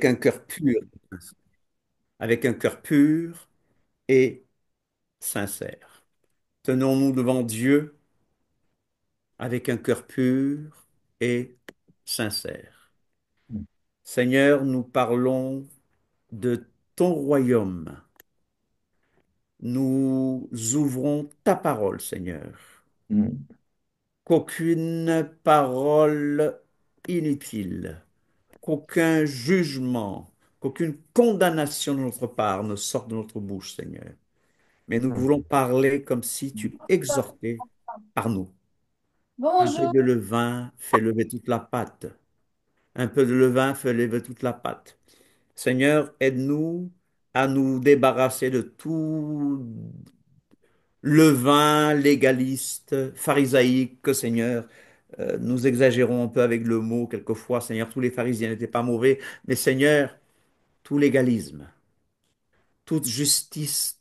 un cœur pur, avec un cœur pur et sincère. Tenons-nous devant Dieu avec un cœur pur et sincère. Seigneur, nous parlons de ton royaume. Nous ouvrons ta parole, Seigneur. Mm, Qu'aucune parole inutile, qu'aucun jugement, qu'aucune condamnation de notre part ne sorte de notre bouche, Seigneur. Mais nous mm, voulons parler comme si tu exhortais par nous. Un peu Bonjour. de levain fait lever toute la pâte. Un peu de levain fait lever toute la pâte. Seigneur, aide-nous à nous débarrasser de tout levain légaliste, pharisaïque, Seigneur. Nous exagérons un peu avec le mot quelquefois, Seigneur. Tous les pharisiens n'étaient pas mauvais, mais Seigneur, tout légalisme, toute justice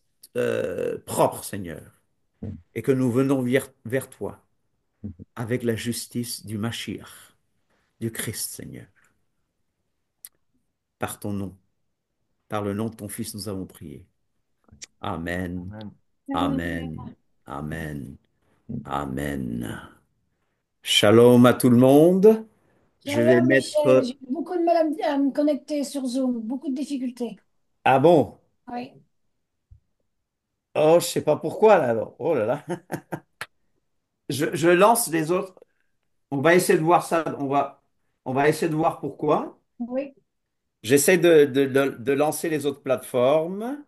propre, Seigneur, mm, et que nous venons vers toi avec la justice du Mashiach, du Christ, Seigneur. Par ton nom, par le nom de ton Fils, nous avons prié. Amen, amen. Amen, Amen, Mm. Amen. Shalom à tout le monde. Je vais Shalom, Michel. mettre... J'ai eu beaucoup de mal à me connecter sur Zoom. Beaucoup de difficultés. Ah bon? Oui. Oh, je sais pas pourquoi là alors. Oh là là. Je lance les autres. On va essayer de voir ça. On va essayer de voir pourquoi. Oui. J'essaie de lancer les autres plateformes.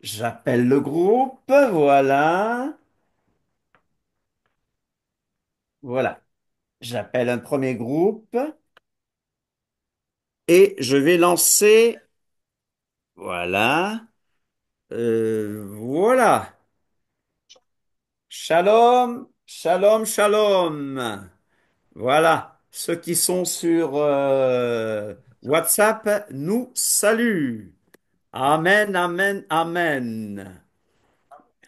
J'appelle le groupe. Voilà. Voilà. J'appelle un premier groupe et je vais lancer. Voilà. Voilà. Shalom, shalom, shalom. Voilà. Ceux qui sont sur WhatsApp nous saluent. Amen, amen, amen.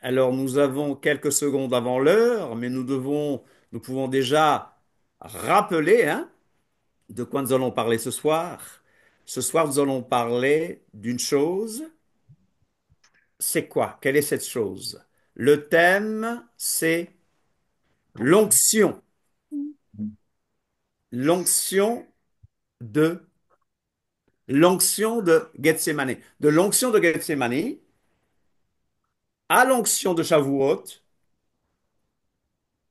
Alors nous avons quelques secondes avant l'heure, mais nous pouvons déjà rappeler, hein, de quoi nous allons parler ce soir. Ce soir, nous allons parler d'une chose. C'est quoi? Quelle est cette chose? Le thème, c'est l'onction. L'onction de l'onction de Gethsémane. De l'onction de Gethsémane à l'onction de Shavuot.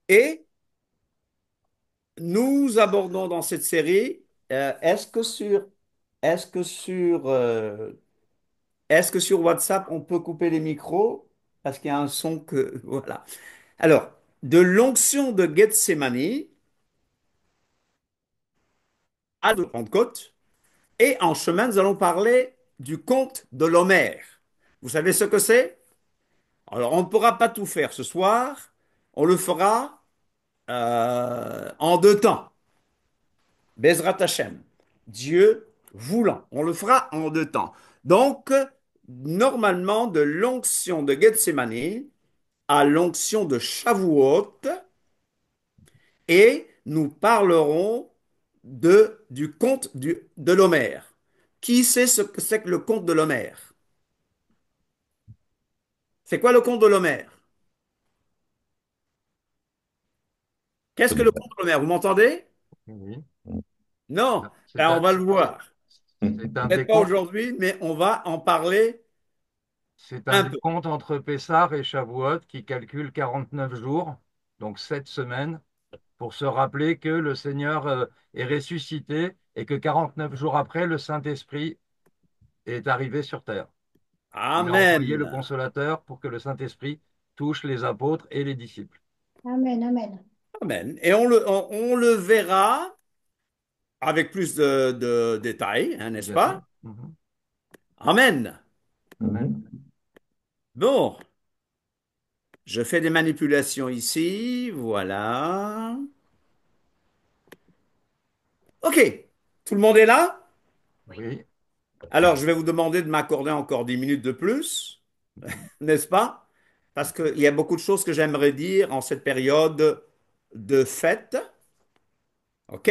Et nous abordons dans cette série, est-ce que sur, est-ce que sur WhatsApp, on peut couper les micros? Parce qu'il y a un son que, voilà. Alors, de l'onction de Gethsémane à de Pentecôte. Et en chemin, nous allons parler du conte de l'Homère. Vous savez ce que c'est? Alors, on ne pourra pas tout faire ce soir. On le fera en deux temps. Bezrat Hashem. Dieu voulant. On le fera en deux temps. Donc, normalement, de l'onction de Gethsémane à l'onction de Shavuot, et nous parlerons du conte de l'Homère. Qui sait ce que c'est que le conte de l'Homère? C'est quoi le conte de l'Homère? Qu'est-ce que le conte de l'Homère? Vous m'entendez? Oui. Non. C'est Ben, on un, va le voir. c'est un Peut-être des pas contes, aujourd'hui, mais on va en parler c'est un un des peu. contes entre Pessah et Shavuot qui calcule 49 jours, donc 7 semaines, pour se rappeler que le Seigneur est ressuscité et que 49 jours après, le Saint-Esprit est arrivé sur terre. Il a envoyé le Amen. Consolateur pour que le Saint-Esprit touche les apôtres et les disciples. Amen, amen. Amen. Et on le verra avec plus de détails, hein, n'est-ce Bien sûr. pas? Mhm. Amen. Amen. Bon, je fais des manipulations ici. Voilà. OK. Tout le monde est là? Oui. Alors, je vais vous demander de m'accorder encore 10 minutes de plus, Mhm. n'est-ce pas? Parce qu'il y a beaucoup de choses que j'aimerais dire en cette période de fête. OK?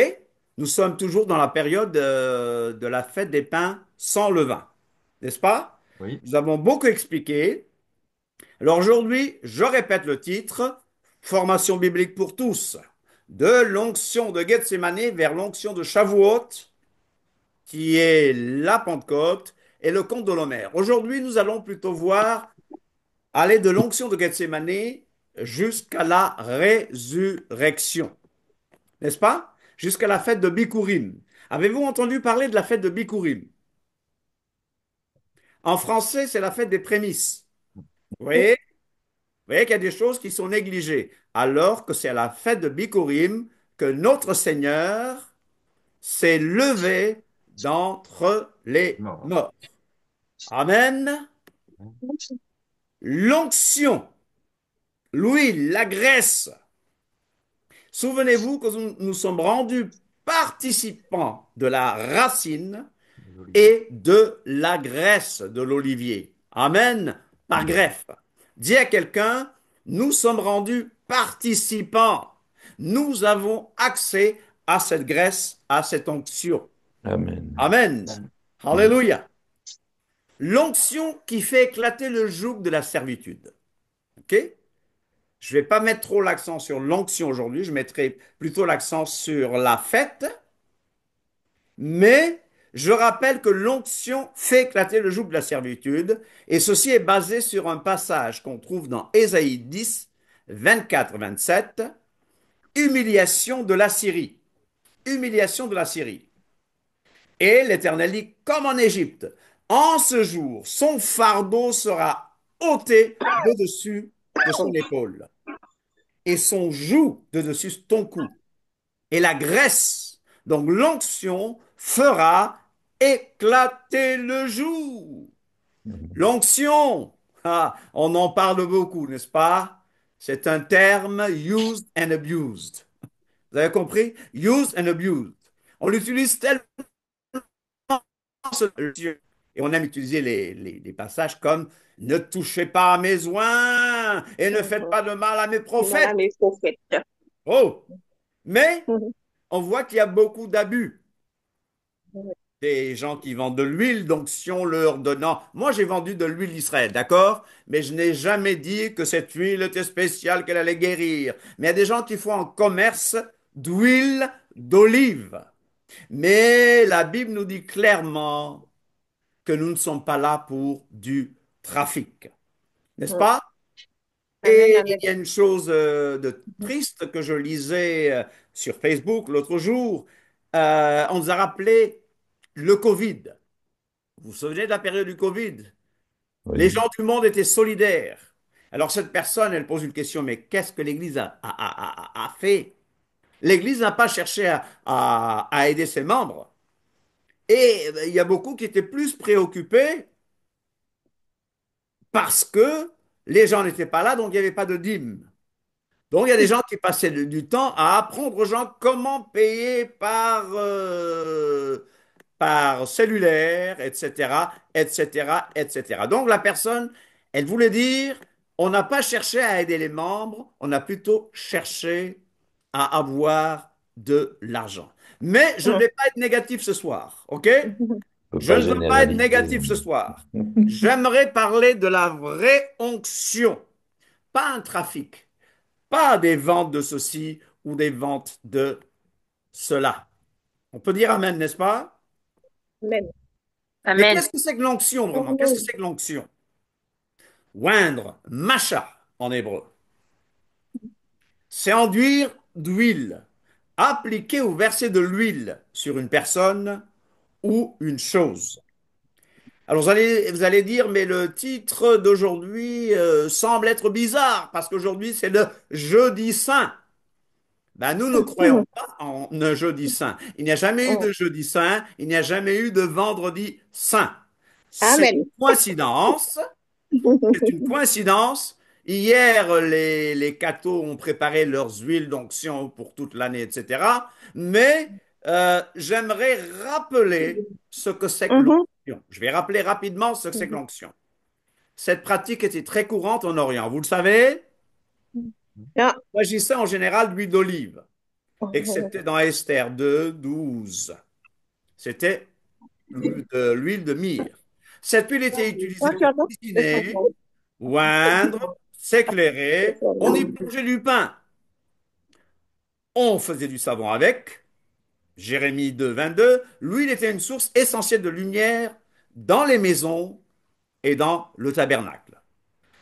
nous sommes toujours dans la période de la fête des pains sans levain, n'est-ce pas? Oui. Nous avons beaucoup expliqué. Alors aujourd'hui, je répète le titre, Formation biblique pour tous, de l'onction de Gethsémané vers l'onction de Shavuot, qui est la Pentecôte, et le conte de l'Homère. Aujourd'hui, nous allons plutôt voir aller de l'onction de Gethsémané jusqu'à la résurrection, n'est-ce pas? Jusqu'à la fête de Bikurim. Avez-vous entendu parler de la fête de Bikurim? En français, c'est la fête des prémices. Vous voyez? Vous voyez qu'il y a des choses qui sont négligées, alors que c'est à la fête de Bikurim que notre Seigneur s'est levé d'entre les Mort. morts. Amen. L'onction, l'huile, la graisse. Souvenez-vous que nous sommes rendus participants de la racine Les oliviers. et de la graisse de l'olivier. Amen. Par Amen. greffe. Dis à quelqu'un, nous sommes rendus participants. Nous avons accès à cette graisse, à cette onction. Amen. Amen. Amen. Alléluia. L'onction qui fait éclater le joug de la servitude. OK? Je ne vais pas mettre trop l'accent sur l'onction aujourd'hui, je mettrai plutôt l'accent sur la fête, mais je rappelle que l'onction fait éclater le joug de la servitude, et ceci est basé sur un passage qu'on trouve dans Ésaïe 10, 24-27, humiliation de la Syrie. Humiliation de la Syrie. Et l'Éternel dit, comme en Égypte, en ce jour, son fardeau sera ôté de dessus de son épaule, et son joug de dessus ton cou. Et la graisse, donc l'onction, fera éclater le joug. L'onction, ah, on en parle beaucoup, n'est-ce pas? C'est un terme used and abused. Vous avez compris? Used and abused. On l'utilise tellement et on aime utiliser les passages comme ne touchez pas à mes oins et ne faites Mhm. pas de mal à mes Voilà prophètes. les prophètes. Oh, mais Mhm. on voit qu'il y a beaucoup d'abus. Des gens qui vendent de l'huile, donc si on leur donnant, moi j'ai vendu de l'huile d'Israël, d'accord? Mais je n'ai jamais dit que cette huile était spéciale, qu'elle allait guérir. Mais il y a des gens qui font un commerce d'huile d'olive. Mais la Bible nous dit clairement que nous ne sommes pas là pour du trafic, n'est-ce Mhm. pas? Amen, Et il amen. y a une chose de triste que je lisais sur Facebook l'autre jour. On nous a rappelé le Covid. Vous vous souvenez de la période du Covid? Les Oui. gens du monde étaient solidaires. Alors cette personne, elle pose une question, mais qu'est-ce que l'Église a fait? L'Église n'a pas cherché à aider ses membres. Et il y a beaucoup qui étaient plus préoccupés parce que les gens n'étaient pas là, donc il n'y avait pas de dîme. Donc il y a des gens qui passaient du temps à apprendre aux gens comment payer par cellulaire, etc., etc., etc. Donc la personne, elle voulait dire, on n'a pas cherché à aider les membres, on a plutôt cherché à avoir de l'argent. Mais je ne vais pas être négatif ce soir, ok? Mhm. On peut Je pas ne veux pas être généraliser. négatif ce soir. J'aimerais parler de la vraie onction, pas un trafic, pas des ventes de ceci ou des ventes de cela. On peut dire amen, n'est-ce pas? Amen. Mais Amen. qu'est-ce que c'est que l'onction vraiment? Qu'est-ce que Amen. c'est que l'onction? Oindre, macha en hébreu. C'est enduire d'huile, appliquer ou verser de l'huile sur une personne ou une chose. Alors vous allez dire, mais le titre d'aujourd'hui semble être bizarre parce qu'aujourd'hui c'est le jeudi saint. Ben, nous ne croyons Mhm. pas en un jeudi saint. Il n'y a jamais eu Mhm. de jeudi saint, il n'y a jamais eu de vendredi saint. C'est une Amen. coïncidence. C'est une coïncidence. Hier, les cathos ont préparé leurs huiles d'onction pour toute l'année, etc. Mais j'aimerais rappeler ce que c'est que Mhm. l'onction. Je vais rappeler rapidement ce que c'est que l'onction. Cette pratique était très courante en Orient. Vous le savez, Ah, il s'agissait en général d'huile d'olive. excepté dans Esther 2, 12. C'était de l'huile de myrrhe. Cette huile était utilisée Toi, tu pour attends? cuisiner, oindre, s'éclairer. On y plongeait du pain. On faisait du savon avec. Jérémie 2, 22. L'huile était une source essentielle de lumière dans les maisons et dans le tabernacle.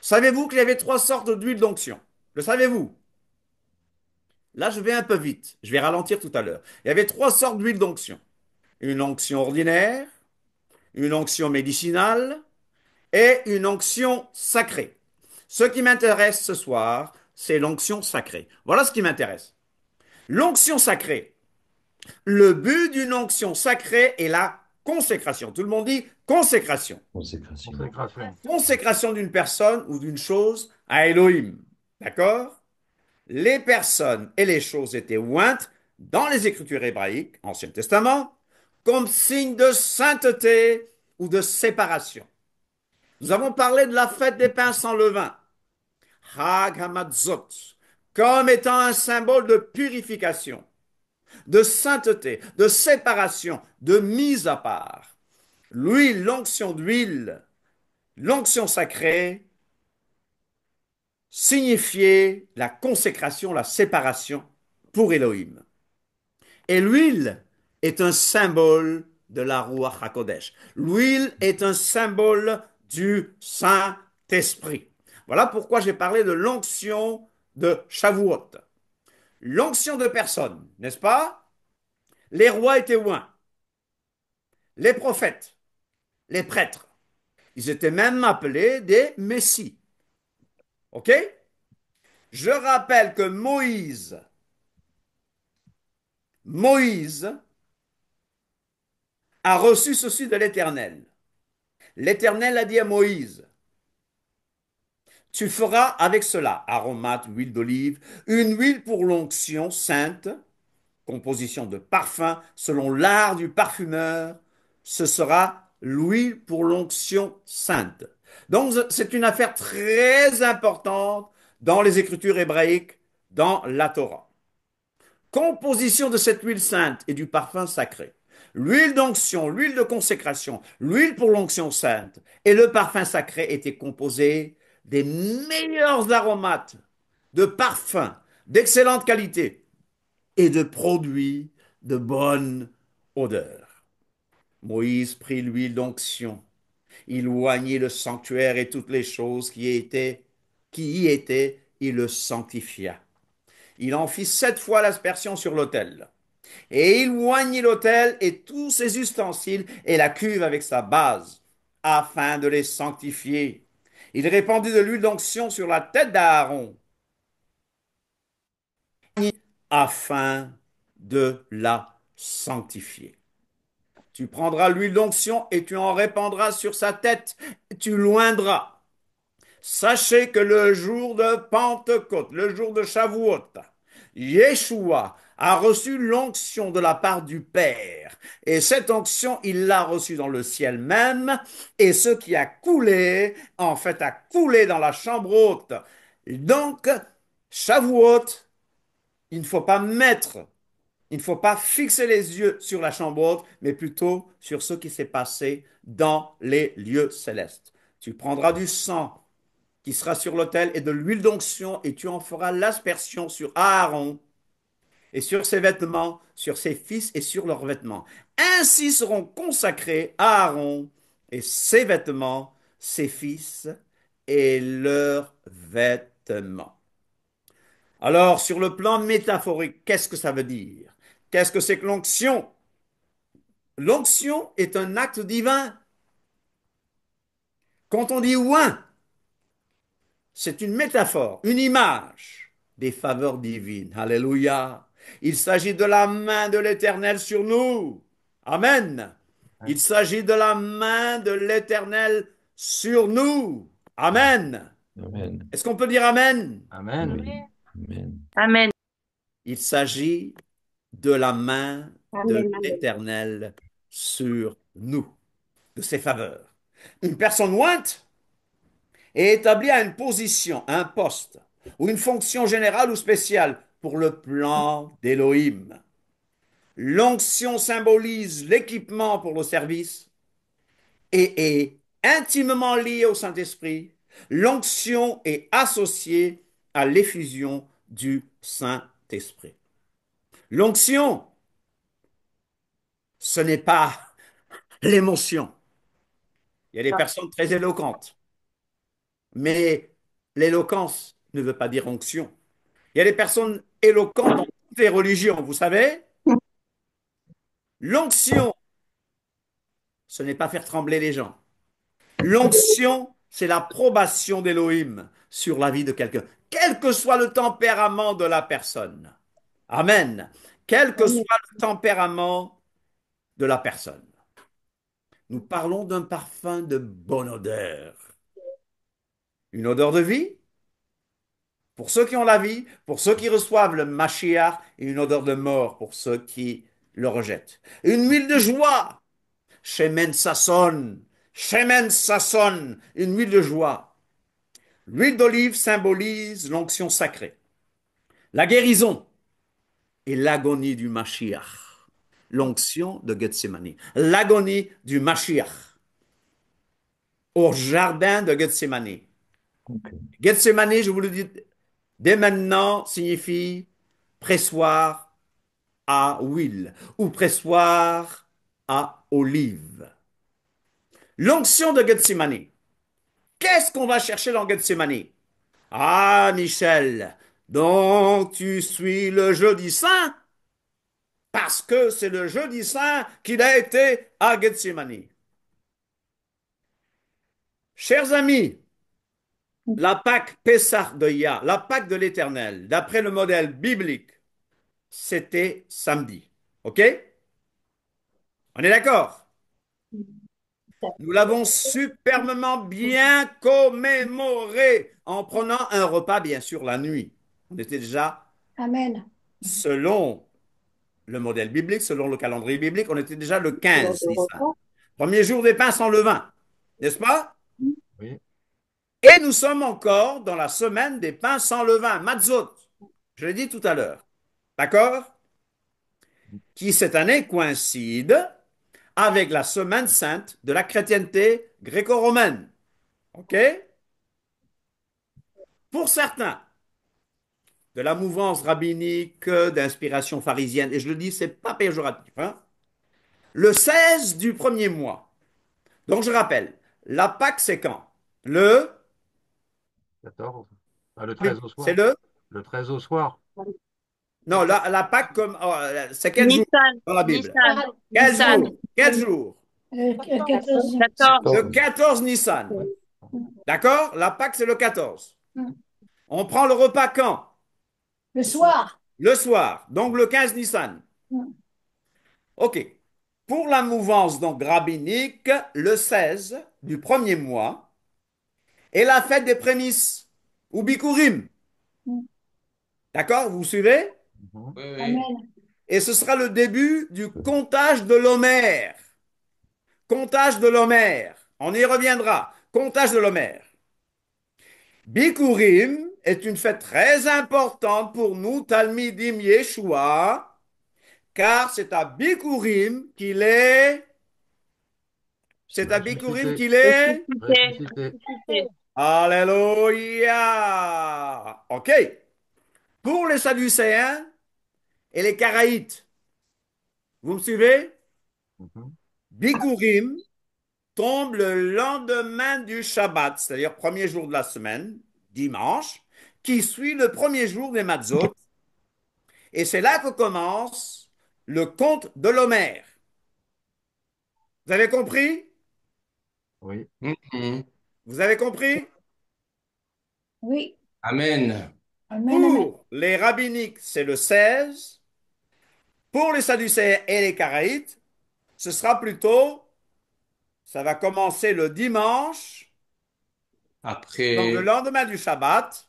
Savez-vous qu'il y avait trois sortes d'huile d'onction? Le savez-vous? Là, je vais un peu vite. Je vais ralentir tout à l'heure. Il y avait trois sortes d'huile d'onction. Une onction ordinaire, une onction médicinale et une onction sacrée. Ce qui m'intéresse ce soir, c'est l'onction sacrée. Voilà ce qui m'intéresse. L'onction sacrée. Le but d'une onction sacrée est la consécration. Tout le monde dit consécration. Consécration. Consécration. Consécration d'une personne ou d'une chose à Elohim. D'accord? Les personnes et les choses étaient ointes dans les Écritures hébraïques, Ancien Testament, comme signe de sainteté ou de séparation. Nous avons parlé de la fête des pains sans levain, Hag Hamatzot, comme étant un symbole de purification, de sainteté, de séparation, de mise à part. L'huile, l'onction d'huile, l'onction sacrée signifiait la consécration, la séparation pour Elohim. Et l'huile est un symbole de la Ruach HaKodesh. L'huile est un symbole du Saint-Esprit. Voilà pourquoi j'ai parlé de l'onction de Shavuot. L'onction de personne, n'est-ce pas? Les rois étaient oints, les prophètes, les prêtres. Ils étaient même appelés des messies. OK? Je rappelle que Moïse a reçu ceci de l'Éternel. L'Éternel a dit à Moïse, tu feras avec cela aromates, huile d'olive, une huile pour l'onction sainte, composition de parfum selon l'art du parfumeur. Ce sera l'huile pour l'onction sainte. Donc c'est une affaire très importante dans les écritures hébraïques, dans la Torah. Composition de cette huile sainte et du parfum sacré. L'huile d'onction, l'huile de consécration, l'huile pour l'onction sainte et le parfum sacré étaient composés des meilleurs aromates, de parfums d'excellente qualité et de produits de bonne odeur. Moïse prit l'huile d'onction, il oignit le sanctuaire et toutes les choses qui y étaient, il le sanctifia. Il en fit 7 fois l'aspersion sur l'autel. Et il oignit l'autel et tous ses ustensiles et la cuve avec sa base, afin de les sanctifier. Il répandit de l'huile d'onction sur la tête d'Aaron, afin de la sanctifier. Tu prendras l'huile d'onction et tu en répandras sur sa tête, tu l'oindras. Sachez que le jour de Pentecôte, le jour de Shavuot, Yeshua a reçu l'onction de la part du Père. Et cette onction, il l'a reçue dans le ciel même. Et ce qui a coulé, en fait, a coulé dans la chambre haute. Donc, Shavuot, il ne faut pas il ne faut pas fixer les yeux sur la chambre haute, mais plutôt sur ce qui s'est passé dans les lieux célestes. Tu prendras du sang qui sera sur l'autel et de l'huile d'onction et tu en feras l'aspersion sur Aaron et sur ses vêtements, sur ses fils et sur leurs vêtements. Ainsi seront consacrés Aaron et ses vêtements, ses fils et leurs vêtements. Alors, sur le plan métaphorique, qu'est-ce que ça veut dire? Qu'est-ce que c'est que l'onction? L'onction est un acte divin. Quand on dit oint, c'est une métaphore, une image des faveurs divines. Alléluia. Il s'agit de la main de l'Éternel sur nous. Amen. Il s'agit de la main de l'Éternel sur nous. Amen. Amen. Est-ce qu'on peut dire Amen? Amen. Oui. Amen. Amen. Il s'agit de la main de Amen. Amen. l'Éternel sur nous, de ses faveurs. Une personne ointe est établie à une position, à un poste, ou une fonction générale ou spéciale pour le plan d'Élohim. L'onction symbolise l'équipement pour le service et est intimement liée au Saint-Esprit. L'onction est associée à l'effusion du Saint-Esprit. L'onction, ce n'est pas l'émotion. Il y a des personnes très éloquentes, mais l'éloquence ne veut pas dire onction. Il y a des personnes éloquentes dans toutes les religions, vous savez. L'onction, ce n'est pas faire trembler les gens. L'onction, c'est l'approbation d'Élohim sur la vie de quelqu'un, quel que soit le tempérament de la personne. Amen. Quel que soit le tempérament de la personne. Nous parlons d'un parfum de bonne odeur. Une odeur de vie pour ceux qui ont la vie, pour ceux qui reçoivent le Mashiach, et une odeur de mort pour ceux qui le rejettent. Une huile de joie. Shemen Sasson. Shemen Sasson. Une huile de joie. L'huile d'olive symbolise l'onction sacrée, la guérison et l'agonie du Mashiach. L'onction de Gethsemane. L'agonie du Mashiach au jardin de Gethsemane. Ok. Gethsemane, je vous le dis dès maintenant, signifie pressoir à huile ou pressoir à olive. L'onction de Gethsemane. Qu'est-ce qu'on va chercher dans Gethsemane? Ah, Michel, donc tu suis le jeudi saint parce que c'est le jeudi saint qu'il a été à Gethsemane. Chers amis, la Pâque Pessah de Yah, la Pâque de l'Éternel, d'après le modèle biblique, c'était samedi. OK? On est d'accord? Nous l'avons superbement bien commémoré en prenant un repas, bien sûr, la nuit. On était déjà, Amen. selon le modèle biblique, selon le calendrier biblique, on était déjà le 15 Nissan. Premier jour des pains sans levain, n'est-ce pas? Oui. Et nous sommes encore dans la semaine des pains sans levain, Matzot. Je l'ai dit tout à l'heure. D'accord? Qui cette année coïncide avec la semaine sainte de la chrétienté gréco-romaine. OK? Pour certains, de la mouvance rabbinique d'inspiration pharisienne, et je le dis, c'est pas péjoratif, hein? Le 16 du premier mois. Donc je rappelle, la Pâque, c'est quand? Le 14. Ah, le Oui, 13 au c'est soir. le Le 13 au soir. Non, la Pâque comme c'est quel jour Nissan, dans la Bible? Nissan, Quel Nissan, jour? Quel jour? Le 14e. 14. Le 14 Nissan. Ouais. D'accord? La Pâque, c'est le 14. Mm. On prend le repas quand? Le soir. Le soir. Donc le 15 Nissan. Mm. OK. Pour la mouvance donc rabbinique, le 16 du premier mois est la fête des prémices, ou Bikurim. Mm. D'accord? Vous suivez? Mhm. Oui, oui. Amen. Et ce sera le début du comptage de l'Homère. Comptage de l'Homère. On y reviendra. Comptage de l'Homère. Bikurim est une fête très importante pour nous, Talmidim Yeshua, car c'est à Bikurim qu'il est. C'est à Bikurim Ressuscité. qu'il est. Ressuscité, Ressuscité. ressuscité. Alléluia. OK. Pour les Sadducéens et les Karaïtes, vous me suivez? Mhm. Bikurim tombe le lendemain du Shabbat, c'est-à-dire premier jour de la semaine, dimanche, qui suit le premier jour des Matzot. Et c'est là que commence le conte de l'Homère. Vous avez compris? Oui. Mhm. Vous avez compris? Oui. Amen. Amen. Amen. Pour les rabbiniques, c'est le 16. Pour les Sadducéens et les Karaïtes, ce sera plutôt, ça va commencer le dimanche, donc le Après, lendemain du Shabbat,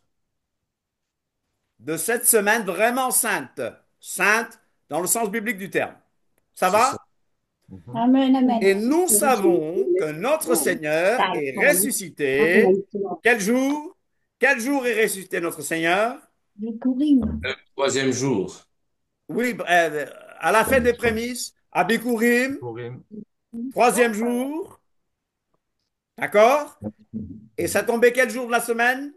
de cette semaine vraiment sainte. Sainte dans le sens biblique du terme. Ça c'est ça. va? Mhm. Amen. Amen. Et nous savons que notre Seigneur est ressuscité. Quel jour? Quel jour est ressuscité notre Seigneur? Bikurim. Troisième jour. Oui, à la fête des prémices, à Bikurim, Purim. troisième jour, d'accord? Et ça tombait quel jour de la semaine?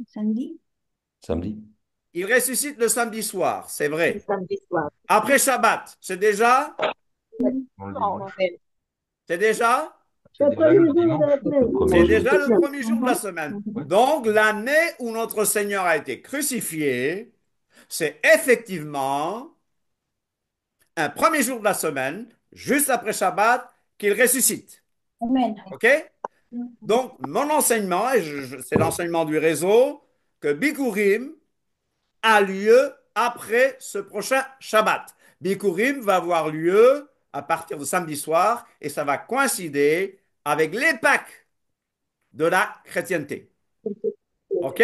Samedi. Samedi. Il ressuscite le samedi soir, c'est Le vrai. samedi soir. Après Shabbat, On le Non, dimanche. mais c'est déjà, C'est déjà le dimanche. Le premier c'est jour. déjà le premier jour de la semaine. Ouais. Donc, l'année où notre Seigneur a été crucifié, c'est effectivement un premier jour de la semaine, juste après Shabbat, qu'il ressuscite. Amen. OK? Donc, mon enseignement, et c'est l'enseignement du réseau, que Bikurim a lieu après ce prochain Shabbat. Bikurim va avoir lieu à partir de samedi soir et ça va coïncider avec les Pâques de la chrétienté. OK?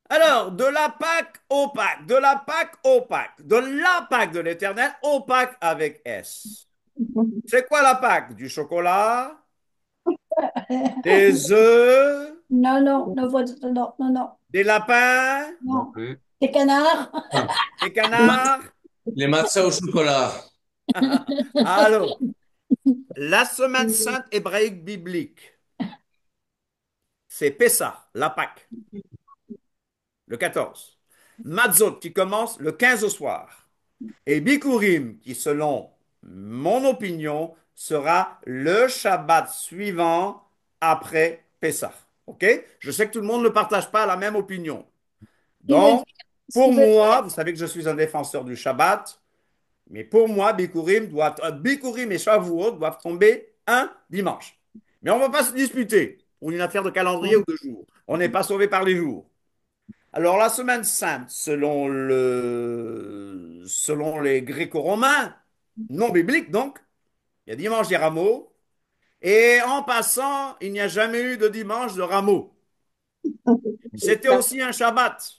Alors, de la Pâque au Pâques, de la Pâque au Pâques, de la Pâque de l'Éternel au Pâques avec S. C'est quoi la Pâque? Du chocolat, des œufs, Non, non, non, non, non, non, des lapins, Non non. plus. Des canards. des Les ma- canards. les matzahs au chocolat. Alors, la semaine sainte hébraïque biblique, c'est Pessah, la Pâque, le 14. Matzot qui commence le 15 au soir. Et Bikurim qui, selon mon opinion, sera le Shabbat suivant après Pessah. OK? Je sais que tout le monde ne partage pas la même opinion. Il veut dire, Donc, ce pour qu'il veut dire. moi, vous savez que je suis un défenseur du Shabbat, mais pour moi, Bikurim et Shavuot doivent tomber un dimanche. Mais on ne va pas se disputer pour une affaire de calendrier ou de jours. On n'est pas sauvé par les jours. Alors, la semaine sainte, selon les gréco-romains, non bibliques donc, il y a dimanche des rameaux. Et en passant, il n'y a jamais eu de dimanche de rameaux. C'était aussi un Shabbat.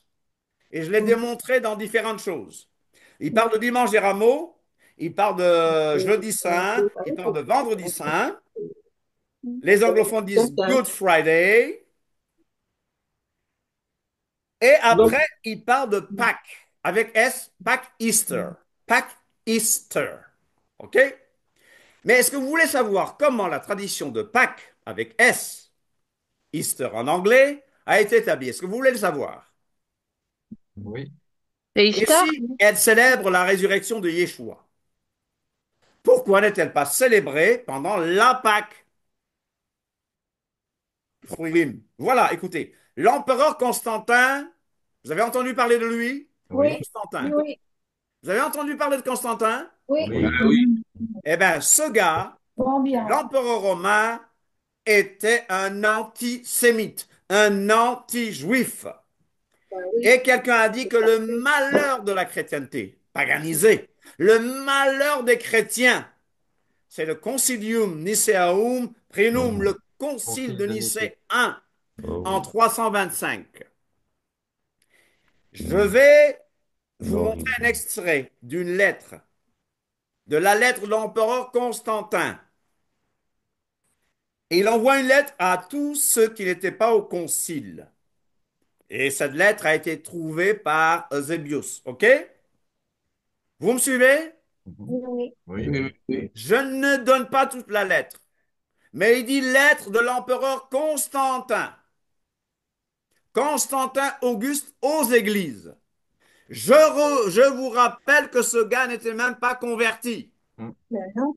Et je l'ai démontré dans différentes choses. Il parle de dimanche des rameaux, il parle de jeudi saint, il parle de vendredi saint. Les anglophones disent Good Friday. Et donc, après, il parle de Pâques, avec S, Pâques Easter. Pâques Easter. OK? Mais est-ce que vous voulez savoir comment la tradition de Pâques, avec S, Easter en anglais, a été établie? Est-ce que vous voulez le savoir? Oui. C'est Et Easter? si elle célèbre la résurrection de Yeshua, pourquoi n'est-elle pas célébrée pendant la Pâque? Voilà, écoutez, l'empereur Constantin, vous avez entendu parler de lui? Oui. Oui, Constantin. oui, Vous avez entendu parler de Constantin? oui. Oui. Oui. Eh bien, ce gars, Bon, bien. l'empereur romain, était un antisémite, un anti-juif. oui, Et quelqu'un a dit que le malheur de la chrétienté, paganisée, le malheur des chrétiens, c'est le Concilium Nicaeum Prenum, le concile Concile de de Nicée Nicée. I Oh en oui. 325. Je vais vous Non, montrer un extrait d'une lettre, de la lettre de l'empereur Constantin. Et il envoie une lettre à tous ceux qui n'étaient pas au concile. Et cette lettre a été trouvée par Eusebius. OK? Vous me suivez? Mhm. Oui, Oui. Oui, oui, oui. Je ne donne pas toute la lettre, mais il dit lettre de l'empereur Constantin. Constantin Auguste aux églises. Je vous rappelle que ce gars n'était même pas converti. Mm. mais non.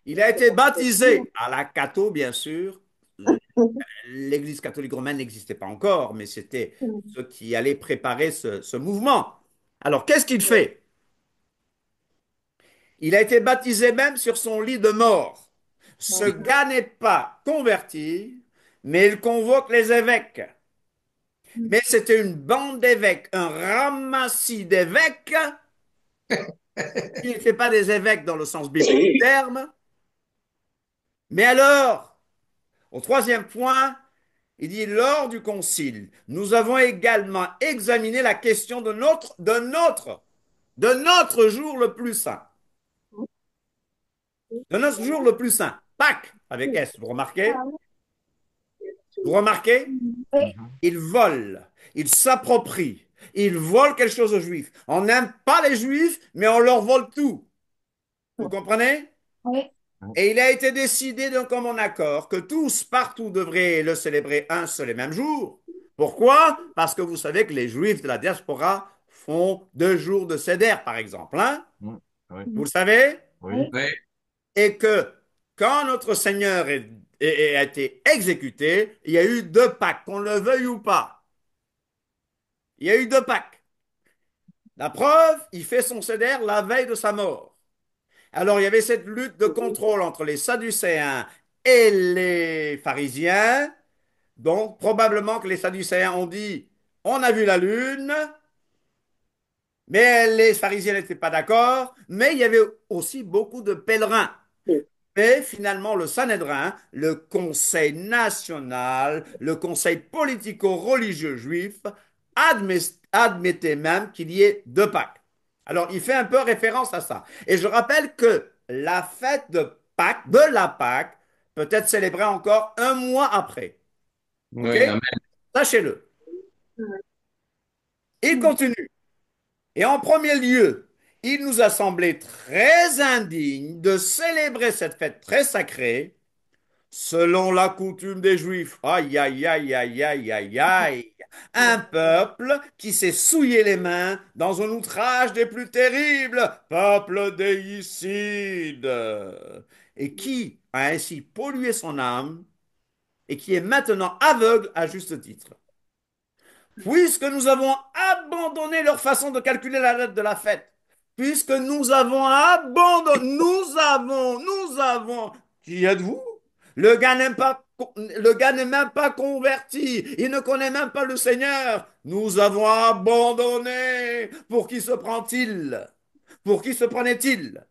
Il a été baptisé à la catho, bien sûr. L'église catholique romaine n'existait pas encore, mais c'était ceux qui allaient préparer ce mouvement. Alors, qu'est-ce qu'il fait? Il a été baptisé même sur son lit de mort. Ce gars n'est pas converti, mais il convoque les évêques. Mais c'était une bande d'évêques, un ramassis d'évêques. Ils n'étaient pas des évêques dans le sens biblique du terme. Mais alors, au troisième point, il dit, lors du concile, nous avons également examiné la question de notre jour le plus saint. De notre jour le plus saint. Pâques, avec S, vous remarquez? Vous remarquez? Oui, Mhm. Ils volent, ils s'approprient, ils volent quelque chose aux Juifs. On n'aime pas les Juifs, mais on leur vole tout. Vous comprenez? oui, Et il a été décidé d'un commun accord que tous, partout, devraient le célébrer un seul et même jour. Pourquoi? Parce que vous savez que les Juifs de la diaspora font 2 jours de Seder, par exemple. Hein? Mhm. Oui, Vous le savez? oui, oui, Oui, Et que quand notre Seigneur a été exécuté, il y a eu 2 Pâques, qu'on le veuille ou pas. Il y a eu 2 Pâques. La preuve, il fait son Seder la veille de sa mort. Alors il y avait cette lutte de contrôle entre les Sadducéens et les pharisiens. Donc probablement que les Sadducéens ont dit, on a vu la lune, mais les pharisiens n'étaient pas d'accord. Mais il y avait aussi beaucoup de pèlerins. Mais finalement, le Sanhédrin, le Conseil national, le Conseil politico-religieux juif, admettait même qu'il y ait 2 Pâques. Alors, il fait un peu référence à ça. Et je rappelle que la fête de Pâques, de la Pâque, peut être célébrée encore un mois après. OK? oui, amen. Sachez-le. Il continue. Et en premier lieu, il nous a semblé très indigne de célébrer cette fête très sacrée selon la coutume des Juifs. Aïe, aïe, aïe, aïe, aïe, aïe, aïe. Un peuple qui s'est souillé les mains dans un outrage des plus terribles, peuple déicide, et qui a ainsi pollué son âme et qui est maintenant aveugle à juste titre. Puisque nous avons abandonné leur façon de calculer la date de la fête, puisque nous avons abandonné, qui êtes-vous? Le gars n'est même pas converti, il ne connaît même pas le Seigneur. Nous avons abandonné. Pour qui se prend-il? Pour qui se prenait-il?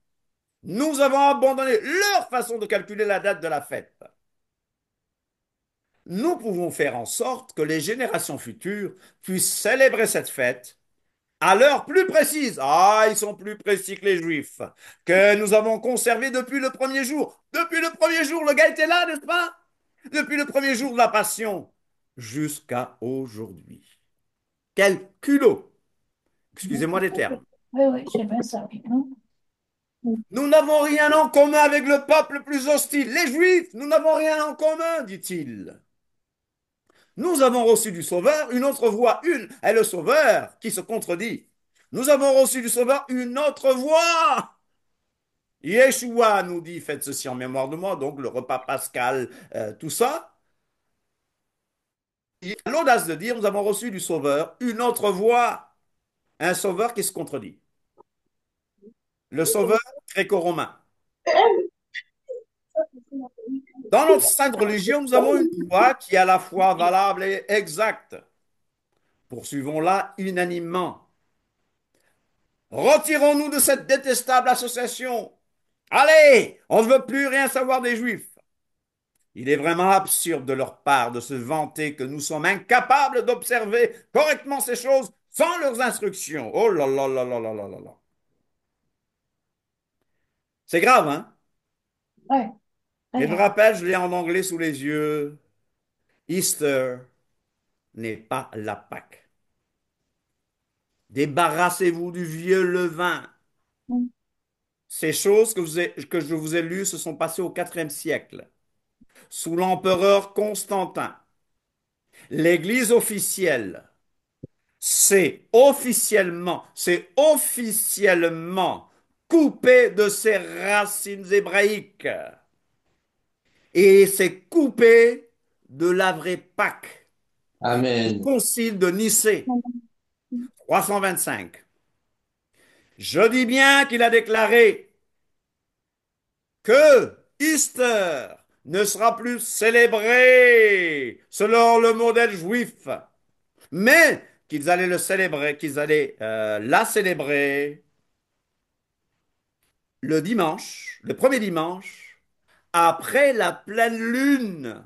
Nous avons abandonné leur façon de calculer la date de la fête. Nous pouvons faire en sorte que les générations futures puissent célébrer cette fête à l'heure plus précise. Ah, ils sont plus précis que les Juifs, que nous avons conservé depuis le premier jour. Depuis le premier jour, le gars était là, n'est-ce pas? Depuis le premier jour de la Passion jusqu'à aujourd'hui. Quel culot! Excusez-moi des termes. oui, oui, c'est bien ça, oui. Hein. Nous n'avons rien en commun avec le peuple le plus hostile. Les Juifs, nous n'avons rien en commun, dit-il. Nous avons reçu du Sauveur une autre voix, une est le Sauveur qui se contredit. Nous avons reçu du Sauveur une autre voix. Yeshua nous dit, faites ceci en mémoire de moi, donc le repas pascal, tout ça. Il a l'audace de dire, nous avons reçu du Sauveur une autre voix, un Sauveur qui se contredit. Le Sauveur gréco-romain. Dans notre sainte religion, nous avons une voix qui est à la fois valable et exacte. Poursuivons-la unanimement. Retirons-nous de cette détestable association. Allez, on ne veut plus rien savoir des Juifs. Il est vraiment absurde de leur part de se vanter que nous sommes incapables d'observer correctement ces choses sans leurs instructions. Oh là là là là là là là là. C'est grave, hein? Ouais, très Et je grave. rappelle, je l'ai en anglais sous les yeux. Easter n'est pas la Pâque. Débarrassez-vous du vieux levain. Mm. Ces choses que je vous ai lues se sont passées au IVe siècle, sous l'empereur Constantin. L'Église officielle, c'est officiellement coupé de ses racines hébraïques. Et c'est coupé de la vraie Pâque. Au Amen. concile de Nicée, 325. Je dis bien qu'il a déclaré que Easter ne sera plus célébré selon le modèle juif, mais qu'ils allaient le célébrer, qu'ils allaient la célébrer le dimanche, le premier dimanche, après la pleine lune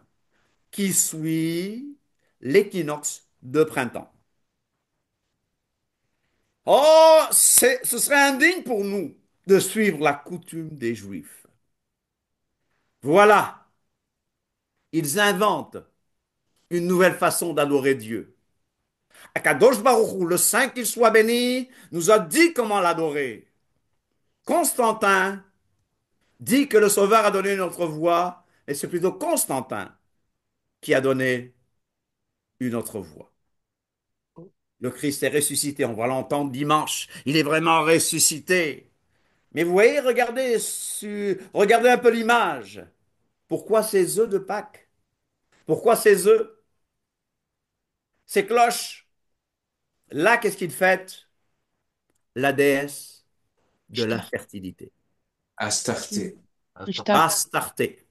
qui suit l'équinoxe de printemps. Oh, ce serait indigne pour nous de suivre la coutume des Juifs. Voilà, ils inventent une nouvelle façon d'adorer Dieu. Akadosh Baruch Hu, le Saint qu'il soit béni, nous a dit comment l'adorer. Constantin dit que le Sauveur a donné une autre voie, et c'est plutôt Constantin qui a donné une autre voie. Le Christ est ressuscité, on va l'entendre dimanche. Il est vraiment ressuscité. Mais vous voyez, regardez un peu l'image. Pourquoi ces œufs de Pâques? Pourquoi ces œufs? Ces cloches? Là, qu'est-ce qu'il fête? La déesse de la Star. fertilité. Astarté. Star. Astarté.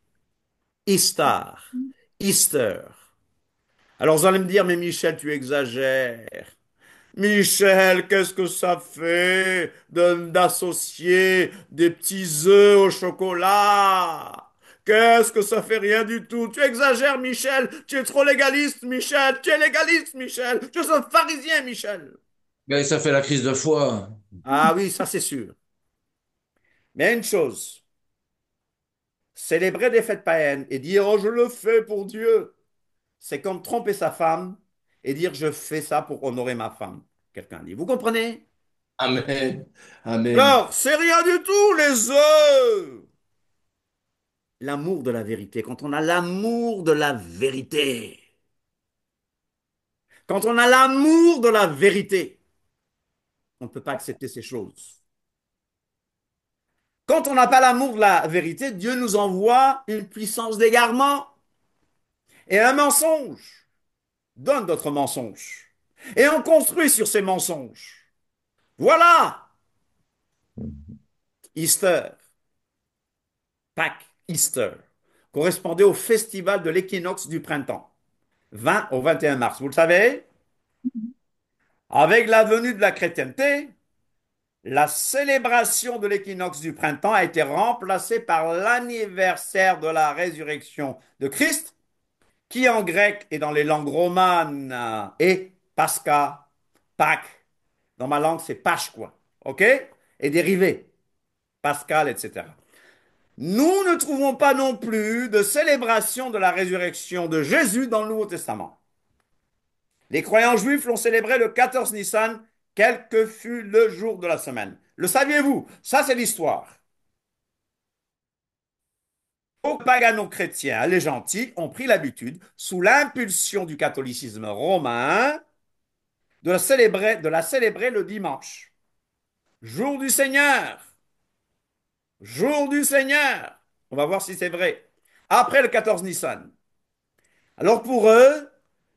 Istar. Easter. Alors vous allez me dire, mais Michel, tu exagères. Michel, qu'est-ce que ça fait d'associer des petits œufs au chocolat? Qu'est-ce que ça fait? Rien du tout. Tu exagères, Michel. Tu es trop légaliste, Michel. Tu es légaliste, Michel. Tu es un pharisien, Michel. Mais ça fait la crise de foi. Ah oui, ça c'est sûr. Mais une chose, célébrer des fêtes païennes et dire, oh, je le fais pour Dieu, c'est comme tromper sa femme et dire, je fais ça pour honorer ma femme. Quelqu'un dit, vous comprenez? Amen. Amen. Alors, c'est rien du tout, les œufs. L'amour de la vérité, quand on a l'amour de la vérité, quand on a l'amour de la vérité, on ne peut pas accepter ces choses. Quand on n'a pas l'amour de la vérité, Dieu nous envoie une puissance d'égarement et un mensonge. Donne d'autres mensonges. Et on construit sur ces mensonges. Voilà, Easter, Pâques, Easter, correspondait au festival de l'équinoxe du printemps, 20 au 21 mars. Vous le savez? Avec la venue de la chrétienté, la célébration de l'équinoxe du printemps a été remplacée par l'anniversaire de la résurrection de Christ, qui en grec et dans les langues romanes est Pascha, Pâques. Dans ma langue, c'est Pâche, OK? Et dérivé, Pascal, etc. Nous ne trouvons pas non plus de célébration de la résurrection de Jésus dans le Nouveau Testament. Les croyants juifs l'ont célébré le 14 Nissan, quel que fut le jour de la semaine. Le saviez-vous? Ça, c'est l'histoire. Les pagano-chrétiens, les gentils, ont pris l'habitude, sous l'impulsion du catholicisme romain, de la célébrer le dimanche. Jour du Seigneur. Jour du Seigneur. On va voir si c'est vrai. Après le 14 Nissan. Alors pour eux,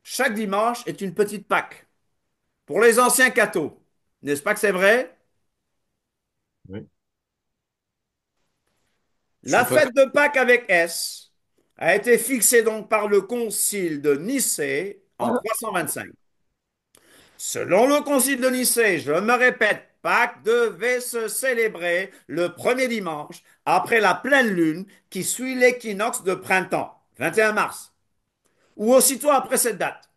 chaque dimanche est une petite Pâque. Pour les anciens cathos, n'est-ce pas que c'est vrai? Oui. Je suis La pas. fête de Pâques avec S a été fixée donc par le concile de Nicée en 325. Selon le concile de Nicée, je me répète, Pâques devait se célébrer le premier dimanche après la pleine lune qui suit l'équinoxe de printemps, 21 mars, ou aussitôt après cette date,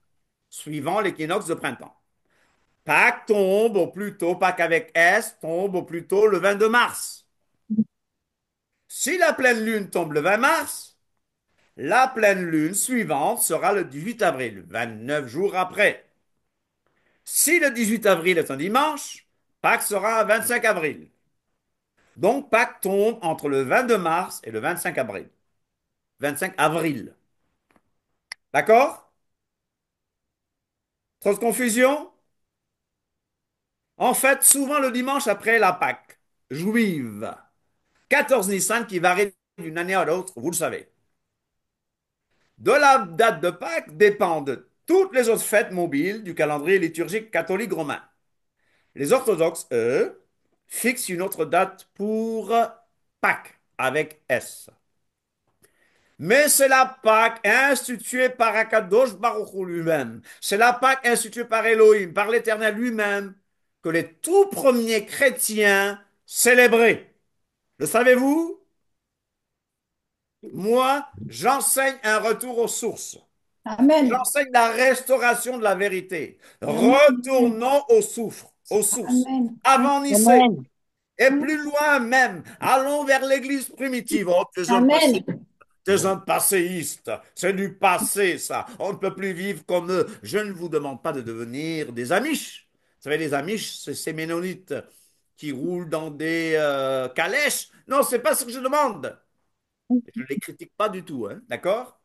suivant l'équinoxe de printemps. Pâques tombe au plus tôt, Pâques avec S tombe au plus tôt le 22 mars. Si la pleine lune tombe le 20 mars, la pleine lune suivante sera le 18 avril, 29 jours après. Si le 18 avril est un dimanche, Pâques sera un 25 avril. Donc Pâques tombe entre le 22 mars et le 25 avril. 25 avril. D'accord? Trop de confusion? En fait, souvent le dimanche après la Pâques juive, 14 Nissan qui varie d'une année à l'autre, vous le savez. De la date de Pâques dépendent toutes les autres fêtes mobiles du calendrier liturgique catholique romain. Les orthodoxes, eux, fixent une autre date pour Pâques avec S. Mais c'est la Pâques instituée par Akadosh Baruch Hu lui-même. C'est la Pâques instituée par Elohim, par l'Éternel lui-même, que les tout premiers chrétiens célébraient. Le savez-vous? Moi, j'enseigne un retour aux sources. Amen. J'enseigne la restauration de la vérité. Amen. Retournons aux sources. Amen. Avant Nicée Amen. et plus loin même. Allons vers l'église primitive. Oh, tu es un Amen. des un passéiste. C'est du passé, ça. On ne peut plus vivre comme eux. Je ne vous demande pas de devenir des Amish. Vous savez, les Amish, c'est ces Ménonites qui roulent dans des calèches. Non, c'est pas ce que je demande. Je ne les critique pas du tout, hein, d'accord?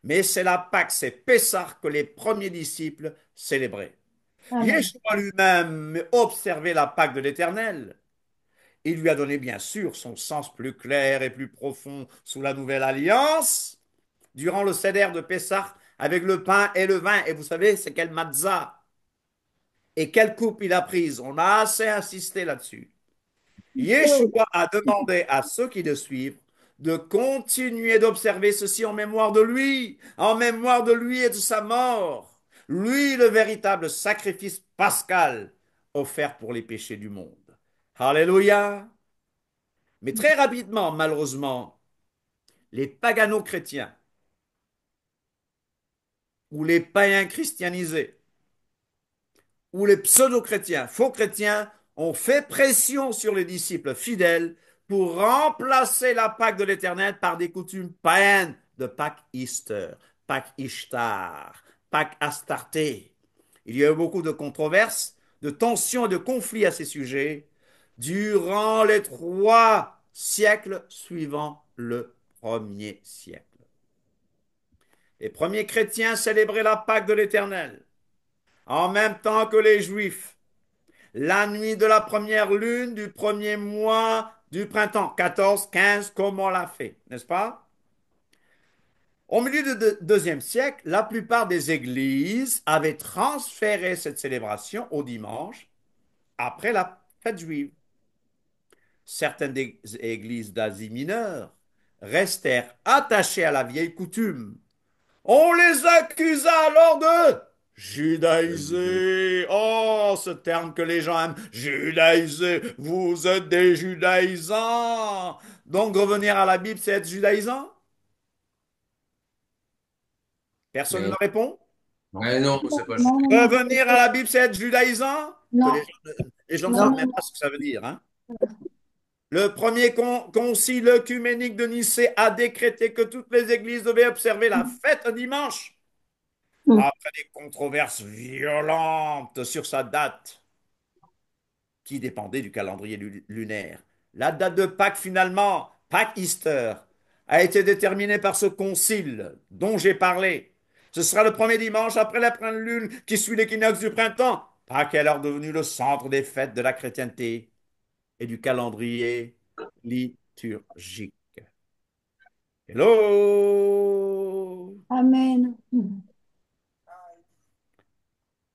Mais c'est la Pâque, c'est Pessah que les premiers disciples célébraient. Amen. Yeshua lui-même observait la Pâque de l'Éternel. Il lui a donné bien sûr son sens plus clair et plus profond sous la nouvelle alliance, durant le Seder de Pessah, avec le pain et le vin. Et vous savez, c'est quelle matzah et quelle coupe il a prise. On a assez insisté là-dessus. Oh, Yeshua a demandé à ceux qui le suivent de continuer d'observer ceci en mémoire de lui et de sa mort. Lui, le véritable sacrifice pascal offert pour les péchés du monde. Alléluia. Mais très rapidement, malheureusement, les pagano-chrétiens ou les païens christianisés ou les pseudo-chrétiens, faux chrétiens, ont fait pression sur les disciples fidèles pour remplacer la Pâque de l'Éternel par des coutumes païennes de Pâque Easter, Pâque Ishtar, Pâque Astarté. Il y a eu beaucoup de controverses, de tensions et de conflits à ces sujets durant les 3 siècles suivant le premier siècle. Les premiers chrétiens célébraient la Pâque de l'Éternel en même temps que les Juifs, la nuit de la première lune du premier mois du printemps, 14, 15, comme on l'a fait, n'est-ce pas? Au milieu du deuxième siècle, la plupart des églises avaient transféré cette célébration au dimanche après la fête juive. Certaines églises d'Asie mineure restèrent attachées à la vieille coutume. On les accusa alors de judaïser. Oh, ce terme que les gens aiment, judaïser. Vous êtes des judaïsants. Donc revenir à la Bible, c'est être judaïsant? Personne ne me Mais, répond? Non. mais non, c'est pas non, juste. non, non, Revenir à la Bible, c'est être judaïsant? Que non, les gens ne non, savent non, même pas ce que ça veut dire, hein? Le premier concile œcuménique de Nicée a décrété que toutes les églises devaient observer la fête un dimanche. non. Après des controverses violentes sur sa date, qui dépendait du calendrier lunaire. La date de Pâques, finalement, Pâques Easter, a été déterminée par ce concile dont j'ai parlé. Ce sera le premier dimanche après la pleine lune qui suit l'équinoxe du printemps. Pâques est alors devenu le centre des fêtes de la chrétienté et du calendrier liturgique. Hello! Amen.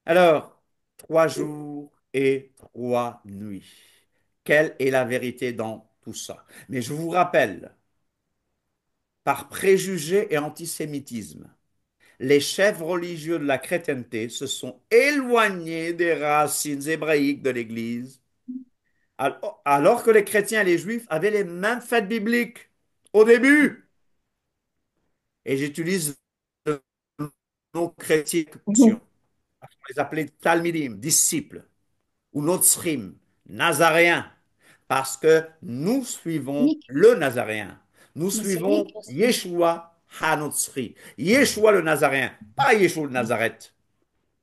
Alors, 3 jours et 3 nuits. Quelle est la vérité dans tout ça? Mais je vous rappelle, par préjugés et antisémitisme, les chefs religieux de la chrétienté se sont éloignés des racines hébraïques de l'Église, alors que les chrétiens et les juifs avaient les mêmes fêtes bibliques au début. Et j'utilise le nom chrétien, on les appelait Talmidim, disciples, ou Notzrim, Nazaréens, parce que nous suivons Messianique, le Nazaréen. Nous suivons messianique aussi. Yeshua HaNotzri. Yeshua le Nazaréen, pas Yeshua le Nazareth.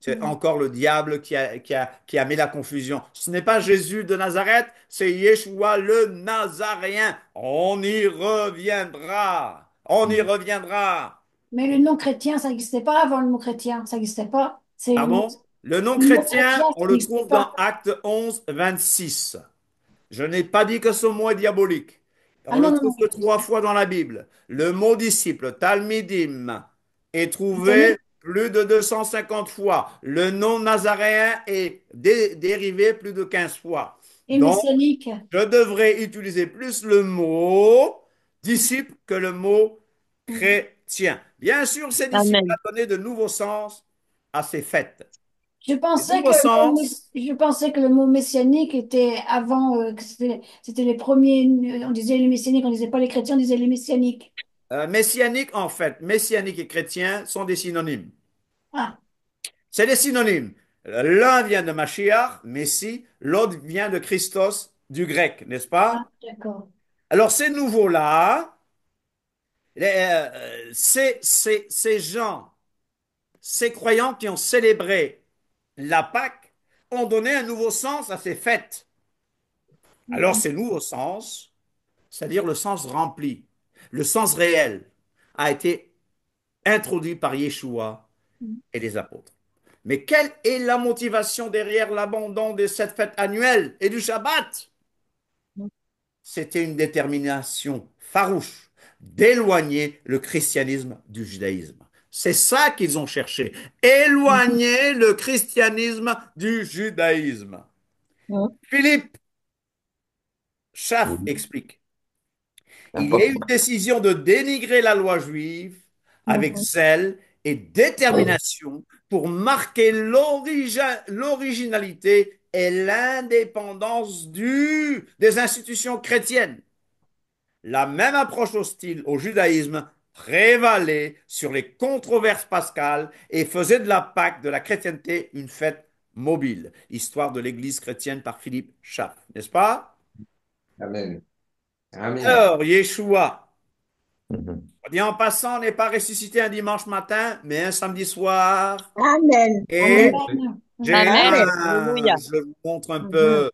C'est encore le diable qui a mis la confusion. Ce n'est pas Jésus de Nazareth, c'est Yeshua le Nazaréen. On y reviendra. On y reviendra. Mais le nom chrétien, ça n'existait pas avant le mot chrétien. Ça n'existait pas. Pardon? Le nom Le mot chrétien, chrétien, on ça le n'existait trouve dans pas. Acte 11, 26. Je n'ai pas dit que ce mot est diabolique. Ah On le non, non, trouve non. que 3 fois dans la Bible. Le mot disciple, talmidim, est trouvé Messianique. plus de 250 fois. Le nom nazaréen est dérivé plus de 15 fois. Et Donc, messianique. je devrais utiliser plus le mot disciple que le mot chrétien. Bien sûr, ces disciples Amen. ont donné de nouveaux sens à ces fêtes. Je Les pensais que nouveaux le mot, sens. je pensais que le mot messianique était avant, que c'était les premiers. On disait les messianiques, on disait pas les chrétiens, on disait les messianiques. Messianique, en fait, messianique et chrétien sont des synonymes. Ah, C'est des synonymes. L'un vient de Mashiach, Messie, l'autre vient de Christos, du grec, n'est-ce ah, pas? d'accord. Alors ces nouveaux-là, Ces gens, ces croyants qui ont célébré la Pâque ont donné un nouveau sens à ces fêtes. Alors Mhm. ces nouveaux sens, c'est-à-dire le sens rempli, le sens réel, a été introduit par Yeshua et les apôtres. Mais quelle est la motivation derrière l'abandon de cette fête annuelle et du Shabbat? C'était une détermination farouche d'éloigner le christianisme du judaïsme. C'est ça qu'ils ont cherché, Mhm. éloigner le christianisme du judaïsme. Mhm. Philippe Schaff Oui, explique, il y a eu une important. décision de dénigrer la loi juive avec Mhm. zèle et détermination pour marquer l'originalité et l'indépendance des institutions chrétiennes. La même approche hostile au judaïsme prévalait sur les controverses pascales et faisait de la Pâque de la chrétienté une fête mobile. Histoire de l'Église chrétienne par Philippe Schaff, n'est-ce pas? Amen. Amen. Alors, Yeshua, Mhm. dit en passant, n'est pas ressuscité un dimanche matin, mais un samedi soir. Amen. Et Amen. Amen. j'ai Mhm. Amen. un, Alléluia. je vous montre un Mhm. peu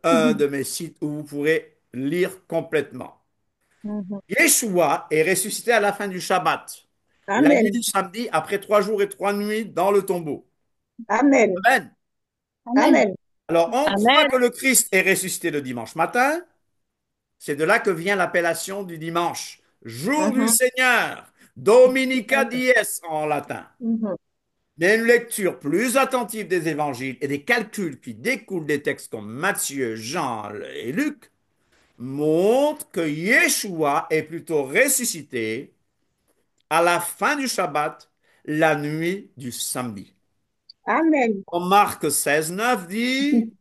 un Mhm. de mes sites où vous pourrez lire complètement. Mhm. Yeshua est ressuscité à la fin du Shabbat, la nuit Amen. du samedi, après 3 jours et 3 nuits dans le tombeau. Amen. Amen. Amen. Amen. Alors, on croit Amen. que le Christ est ressuscité le dimanche matin. C'est de là que vient l'appellation du dimanche. Jour du Mhm. Seigneur, Dominica dies en latin. Mhm. Mais une lecture plus attentive des évangiles et des calculs qui découlent des textes comme Matthieu, Jean et Luc montrent que Yeshua est plutôt ressuscité à la fin du Shabbat, la nuit du samedi. Amen. En Marc 16, 9 dit,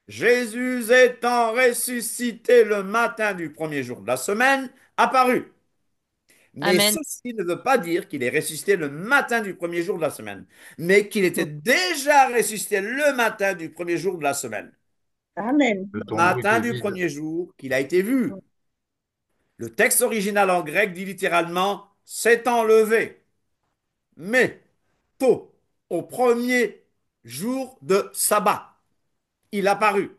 Jésus étant ressuscité le matin du premier jour de la semaine, apparut. Mais Amen. ceci ne veut pas dire qu'il est ressuscité le matin du premier jour de la semaine, mais qu'il était déjà ressuscité le matin du premier jour de la semaine. Amen. Le Le tombeau matin était du vide. premier jour qu'il a été vu. Le texte original en grec dit littéralement s'est enlevé, mais tôt, au premier jour de sabbat, il apparut.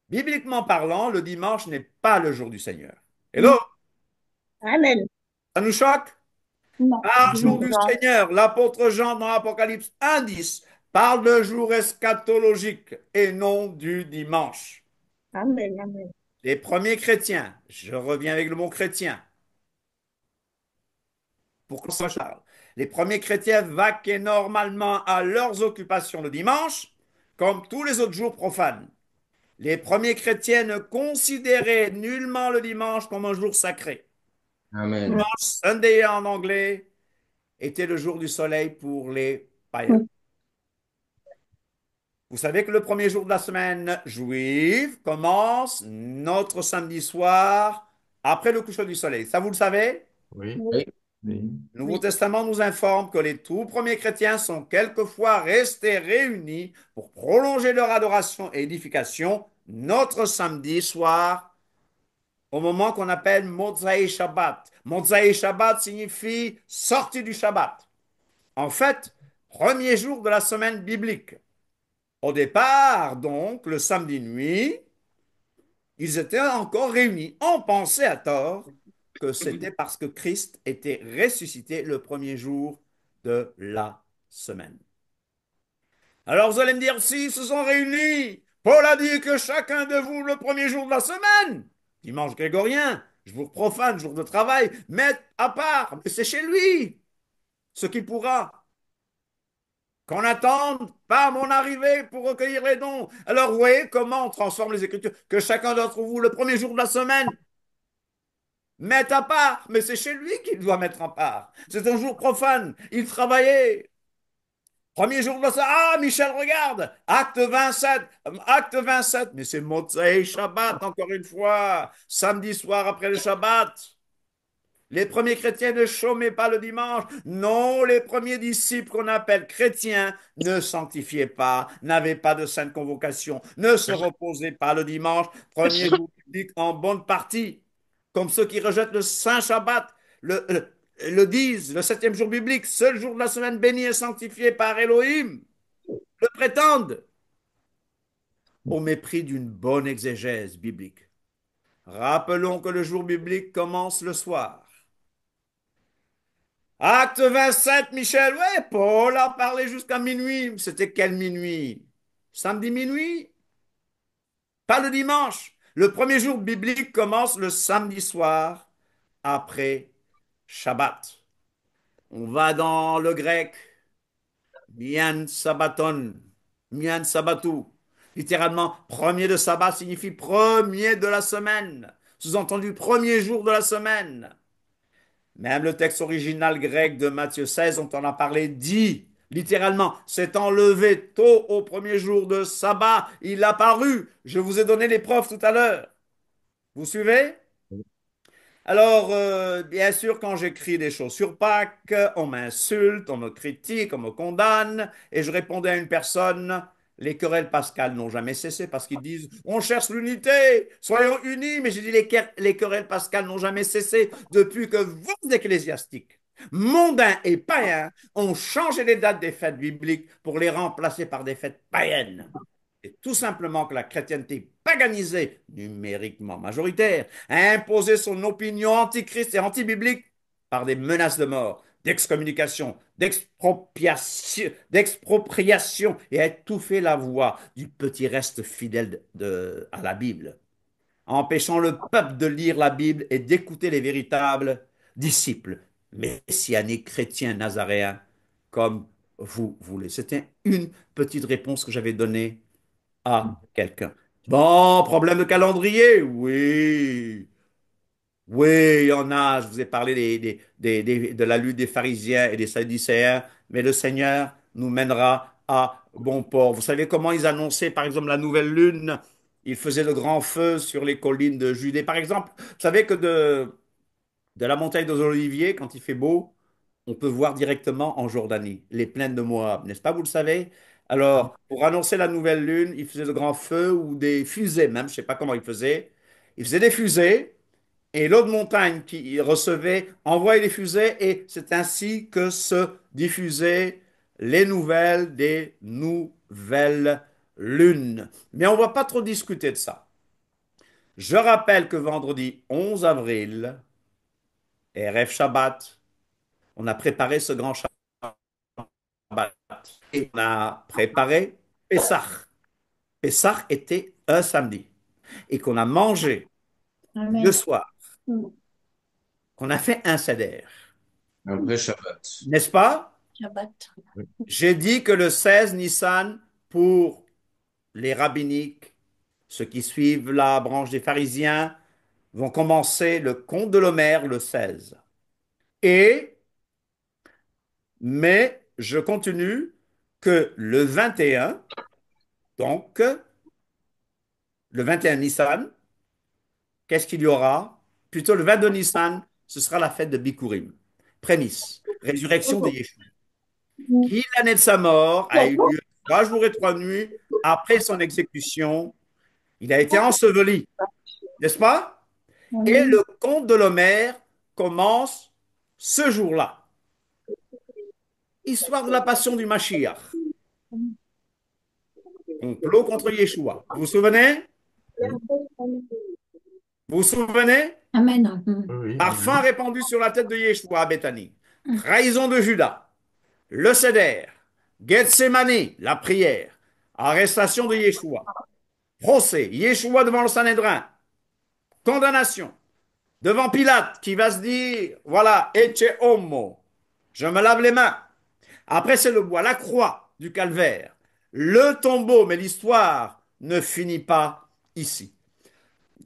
Bibliquement parlant, le dimanche n'est pas le jour du Seigneur. Hello, Amen. ça nous choque? Non. Pas le jour du Non. Seigneur. L'apôtre Jean dans Apocalypse 1:10 parle de jour eschatologique et non du dimanche. Amen. Amen. Les premiers chrétiens, je reviens avec le mot chrétien, pour qu'on sache, les premiers chrétiens vaquaient normalement à leurs occupations le dimanche, comme tous les autres jours profanes. Les premiers chrétiens ne considéraient nullement le dimanche comme un jour sacré. Mhm. Amen. Dimanche, Sunday en anglais, était le jour du soleil pour les païens. Vous savez que le premier jour de la semaine juive commence notre samedi soir après le coucher du soleil. Ça, vous le savez? Oui, Oui. Oui. Oui. Le Nouveau Oui. Testament nous informe que les tout premiers chrétiens sont quelquefois restés réunis pour prolonger leur adoration et édification notre samedi soir au moment qu'on appelle Motzei Shabbat. Motzei Shabbat signifie sortie du Shabbat. En fait, premier jour de la semaine biblique. Au départ, donc, le samedi nuit, ils étaient encore réunis. On pensait à tort que c'était parce que Christ était ressuscité le premier jour de la semaine. Alors vous allez me dire, si ils se sont réunis, Paul a dit que chacun de vous le premier jour de la semaine, dimanche grégorien, jour profane, jour de travail, mette à part, mais c'est chez lui ce qu'il pourra. Qu'on n'attende pas mon arrivée pour recueillir les dons. Alors, vous voyez comment on transforme les Écritures. Que chacun d'entre vous, le premier jour de la semaine, mette à part. Mais c'est chez lui qu'il doit mettre en part. C'est un jour profane. Il travaillait. Premier jour de la semaine. Ah, Michel, regarde. Acte 27. Acte 27. Mais c'est Motzei Shabbat, encore une fois. Samedi soir après le Shabbat. Les premiers chrétiens ne chômaient pas le dimanche. Non, les premiers disciples qu'on appelle chrétiens ne sanctifiaient pas, n'avaient pas de sainte convocation, ne se reposaient pas le dimanche, premier jour public en bonne partie. comme ceux qui rejettent le Saint Shabbat, le disent, le septième jour biblique, seul jour de la semaine béni et sanctifié par Elohim, le prétendent, au mépris d'une bonne exégèse biblique. Rappelons que le jour biblique commence le soir. Acte 27, Michel, ouais, Paul a parlé jusqu'à minuit. C'était quel minuit? Samedi minuit? Pas le dimanche. Le premier jour biblique commence le samedi soir après Shabbat. On va dans le grec, mian sabbaton, mian sabbatou. Littéralement, premier de sabbat signifie premier de la semaine. Sous-entendu, premier jour de la semaine. Même le texte original grec de Matthieu 16, dont on a parlé, dit littéralement, s'étant levé tôt au premier jour de sabbat, il a paru. Je vous ai donné les preuves tout à l'heure. Vous suivez? Alors, bien sûr, quand j'écris des choses sur Pâques, on m'insulte, on me critique, on me condamne, et je répondais à une personne, les querelles pascales n'ont jamais cessé parce qu'ils disent, on cherche l'unité, soyons unis, mais j'ai dit, les querelles pascales n'ont jamais cessé depuis que vous, ecclésiastiques, mondains et païens, ont changé les dates des fêtes bibliques pour les remplacer par des fêtes païennes. C'est tout simplement que la chrétienté paganisée, numériquement majoritaire, a imposé son opinion antichrist et antibiblique par des menaces de mort, d'excommunication, d'expropriation et a étouffé la voix du petit reste fidèle à la Bible, empêchant le peuple de lire la Bible et d'écouter les véritables disciples messianiques chrétiens nazaréens comme vous voulez. C'était une petite réponse que j'avais donnée à quelqu'un. Bon, problème de calendrier? Oui. Oui, il y en a. Je vous ai parlé de la lutte des pharisiens et des sadducéens, mais le Seigneur nous mènera à bon port. Vous savez comment ils annonçaient, par exemple, la nouvelle lune? Ils faisaient de grands feux sur les collines de Judée. Par exemple, vous savez que de la montagne des Oliviers, quand il fait beau, on peut voir directement en Jordanie, les plaines de Moab, n'est-ce pas, vous le savez? Alors, pour annoncer la nouvelle lune, ils faisaient de grands feux ou des fusées même, je ne sais pas comment ils faisaient. Ils faisaient des fusées et l'autre montagne qui recevait envoyait des fusées et c'est ainsi que se diffusaient les nouvelles des nouvelles lunes. Mais on ne va pas trop discuter de ça. Je rappelle que vendredi 11 avril, RF Shabbat, on a préparé ce grand Shabbat. Et on a préparé Pessah. Pessah était un samedi. Et qu'on a mangé le Amen. soir, Mm. qu'on a fait un seder. Un vrai Shabbat. N'est-ce pas? Shabbat. J'ai dit que le 16 Nissan, pour les rabbiniques, ceux qui suivent la branche des pharisiens, vont commencer le compte de l'Homère le 16. Et, mais je continue que le 21, donc le 21 Nissan, qu'est-ce qu'il y aura? Plutôt le 22 Nissan, ce sera la fête de Bikurim. Prémisse, résurrection de Yeshua, qui, l'année de sa mort, a eu lieu 3 jours et 3 nuits après son exécution. Il a été enseveli, n'est-ce pas? Et Amen. le conte de l'Homère commence ce jour-là. Histoire de la passion du Mashiach. Complot contre Yeshua. Vous vous souvenez? Vous vous souvenez? Amen. Mm. Oui, Parfum répandu sur la tête de Yeshua à Bethanie. Trahison de Judas. Le Seder. Gethsemane, la prière. Arrestation de Yeshua. Procès. Yeshua devant le Sanhédrin. Condamnation. Devant Pilate qui va se dire, voilà, ecce homo. Je me lave les mains. Après, c'est le bois, la croix du calvaire. Le tombeau, mais l'histoire ne finit pas ici.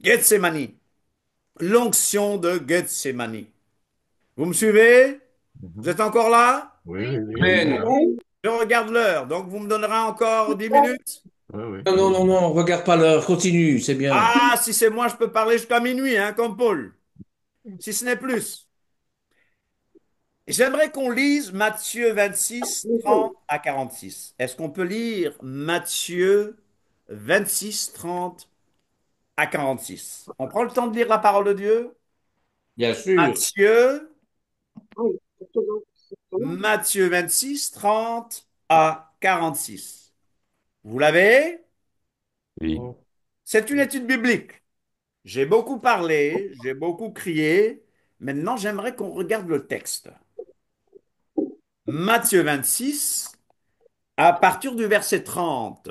Gethsemane. L'onction de Gethsemane. Vous me suivez? Vous oui, êtes encore là? oui, oui, Amen. Je regarde l'heure, donc vous me donnerez encore 10 minutes? oui, oui, Non, non, oui. non, non, regarde pas l'heure, continue, c'est bien. Ah, si c'est moi, je peux parler jusqu'à minuit, hein, comme Paul, si ce n'est plus. J'aimerais qu'on lise Matthieu 26, 30 à 46. Est-ce qu'on peut lire Matthieu 26, 30 à 46? On prend le temps de lire la parole de Dieu? Bien sûr. Matthieu, Oui, c'est tout bon, c'est tout bon. Matthieu 26, 30 à 46. Vous l'avez? Oui. C'est une étude biblique. J'ai beaucoup parlé, j'ai beaucoup crié. Maintenant, j'aimerais qu'on regarde le texte. Matthieu 26, à partir du verset 30.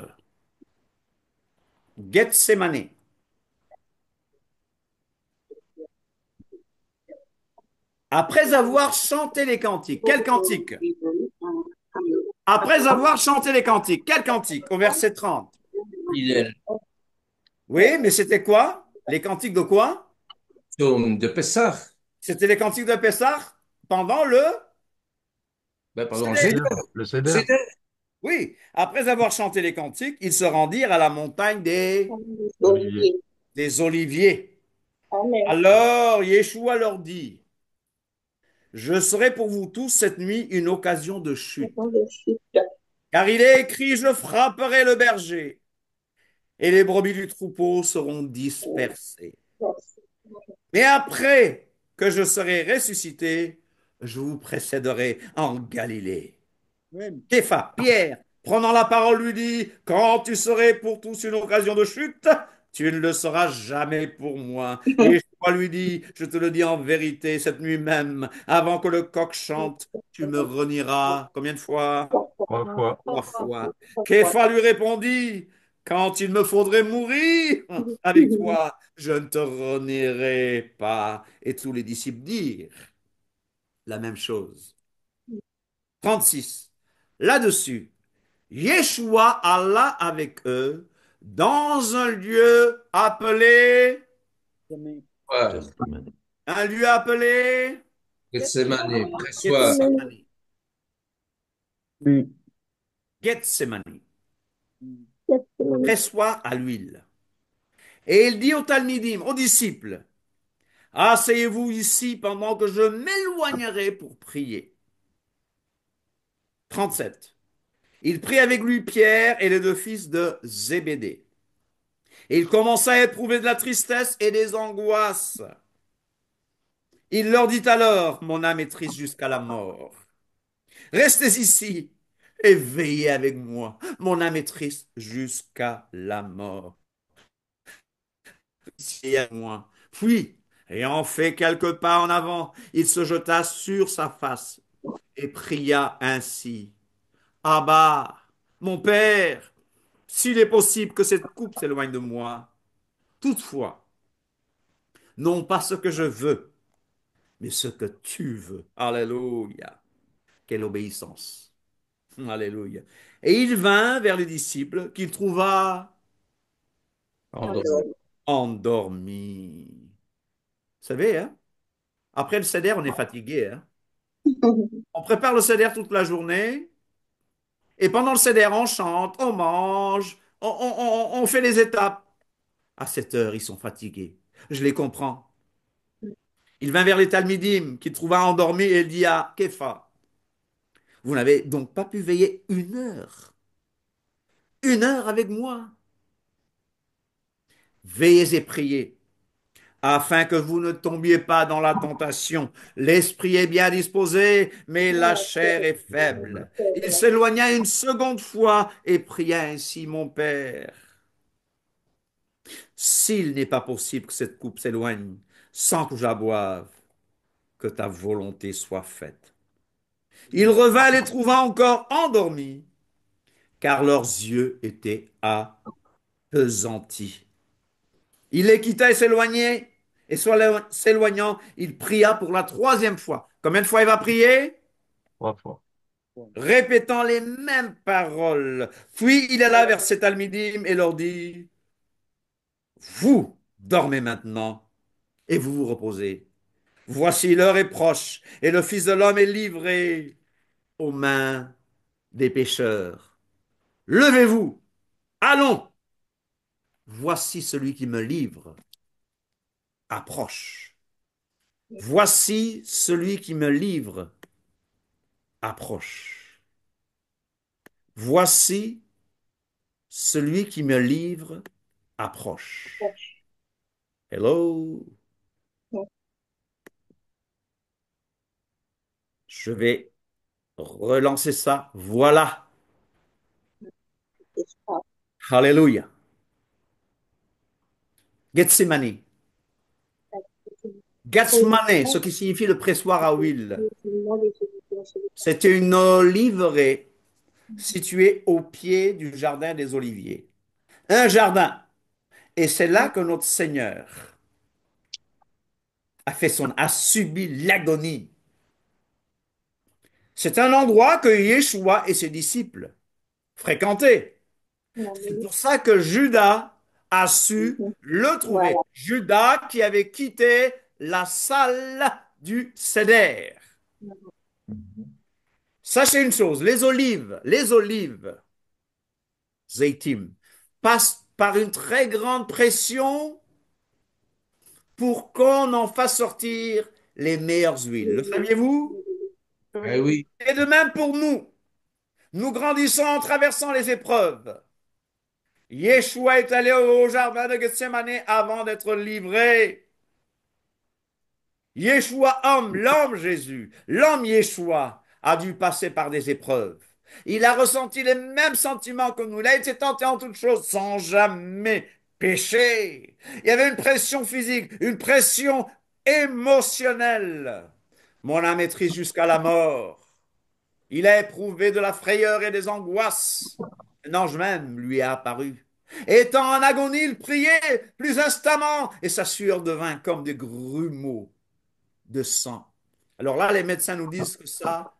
Gethsémané. Après avoir chanté les cantiques, quel cantique? Après avoir chanté les cantiques, quel cantique? Au verset 30. Fidèle. Oui, mais c'était quoi? Les cantiques de quoi? Psaume de Pessah. C'était les cantiques de Pessah pendant le Ben, pardon, Seder. Seder. Le céder. Seder. Oui, après avoir chanté les cantiques, ils se rendirent à la montagne Olivier. Olivier. des Oliviers. Amen. Alors Yeshua leur dit, je serai pour vous tous cette nuit une occasion de chute. Attends de chute. Car il est écrit, je frapperai le berger, et les brebis du troupeau seront dispersées. Mais après que je serai ressuscité, je vous précéderai en Galilée. Képha, Pierre, prenant la parole, lui dit, quand tu serais pour tous une occasion de chute, tu ne le seras jamais pour moi. Et Yeshua lui dit, je te le dis en vérité, cette nuit même, avant que le coq chante, tu me renieras. Combien de fois? 3 fois. 3 fois. Képha lui répondit, quand il me faudrait mourir avec toi, je ne te renierai pas. Et tous les disciples dirent la même chose. 36. Là-dessus, Yeshua alla avec eux dans un lieu appelé, Ouais. un lieu appelé Gethsemane. Pressoir. Gethsemane. Oui. Gethsemane. Gethsemane. Pressoir à l'huile. Et il dit aux Talmidim, aux disciples, asseyez-vous ici pendant que je m'éloignerai pour prier. 37. Il prit avec lui Pierre et les deux fils de Zébédée. Et il commença à éprouver de la tristesse et des angoisses. Il leur dit alors, mon âme est triste jusqu'à la mort. Restez ici et veillez avec moi. Mon âme est triste jusqu'à la mort. Ici à moi. Puis, ayant fait quelques pas en avant, il se jeta sur sa face et pria ainsi. Abba, mon Père, s'il est possible que cette coupe s'éloigne de moi, toutefois, non pas ce que je veux, mais ce que tu veux. Alléluia. Quelle obéissance. Alléluia. Et il vint vers les disciples qu'il trouva Endormi. endormis. Vous savez, hein? Après le seder, on est fatigué, hein? On prépare le seder toute la journée, et pendant le seder, on chante, on mange, on fait les étapes. À 7 heures, ils sont fatigués. Je les comprends. Il vint vers les Talmidim, qu'il trouva endormis, et il dit à Képha, vous n'avez donc pas pu veiller 1 heure? 1 heure avec moi? Veillez et priez, afin que vous ne tombiez pas dans la tentation. L'esprit est bien disposé, mais la chair est faible. Il s'éloigna une seconde fois et pria ainsi, mon Père, s'il n'est pas possible que cette coupe s'éloigne sans que je la boive, que ta volonté soit faite. Il revint les trouva encore endormis, car leurs yeux étaient appesantis. Il les quitta et s'éloignait, et s'éloignant, il pria pour la troisième fois. Combien de fois il va prier? 3 fois. Répétant les mêmes paroles. Puis il alla vers ses Talmidim et leur dit, vous dormez maintenant et vous vous reposez. Voici l'heure est proche et le Fils de l'homme est livré aux mains des pécheurs. Levez-vous, allons. Voici celui qui me livre approche. Voici celui qui me livre approche. Voici celui qui me livre approche. Hello. Je vais relancer ça. Voilà. Alléluia. Gethsemane. Gethsemane, ce qui signifie le pressoir à huile. C'était une oliveraie située au pied du jardin des Oliviers. Un jardin. Et c'est là que notre Seigneur a subi l'agonie. C'est un endroit que Yeshua et ses disciples fréquentaient. C'est pour ça que Judas a su le trouver. Voilà. Judas qui avait quitté la salle du Seder. Sachez une chose, les olives, Zaytim, passent par une très grande pression pour qu'on en fasse sortir les meilleures huiles. Le saviez-vous? Eh oui, Et de même pour nous. Nous grandissons en traversant les épreuves. Yeshua est allé au jardin de Gethsemane avant d'être livré. Yeshua, l'homme Jésus, l'homme Yeshua, a dû passer par des épreuves. Il a ressenti les mêmes sentiments que nous. Il a été tenté en toutes choses sans jamais pécher. Il y avait une pression physique, une pression émotionnelle. Mon âme est triste jusqu'à la mort. Il a éprouvé de la frayeur et des angoisses. Un ange même lui est apparu. Étant en agonie, il priait plus instamment et sa sueur devint comme des grumeaux de sang. Alors là, les médecins nous disent que ça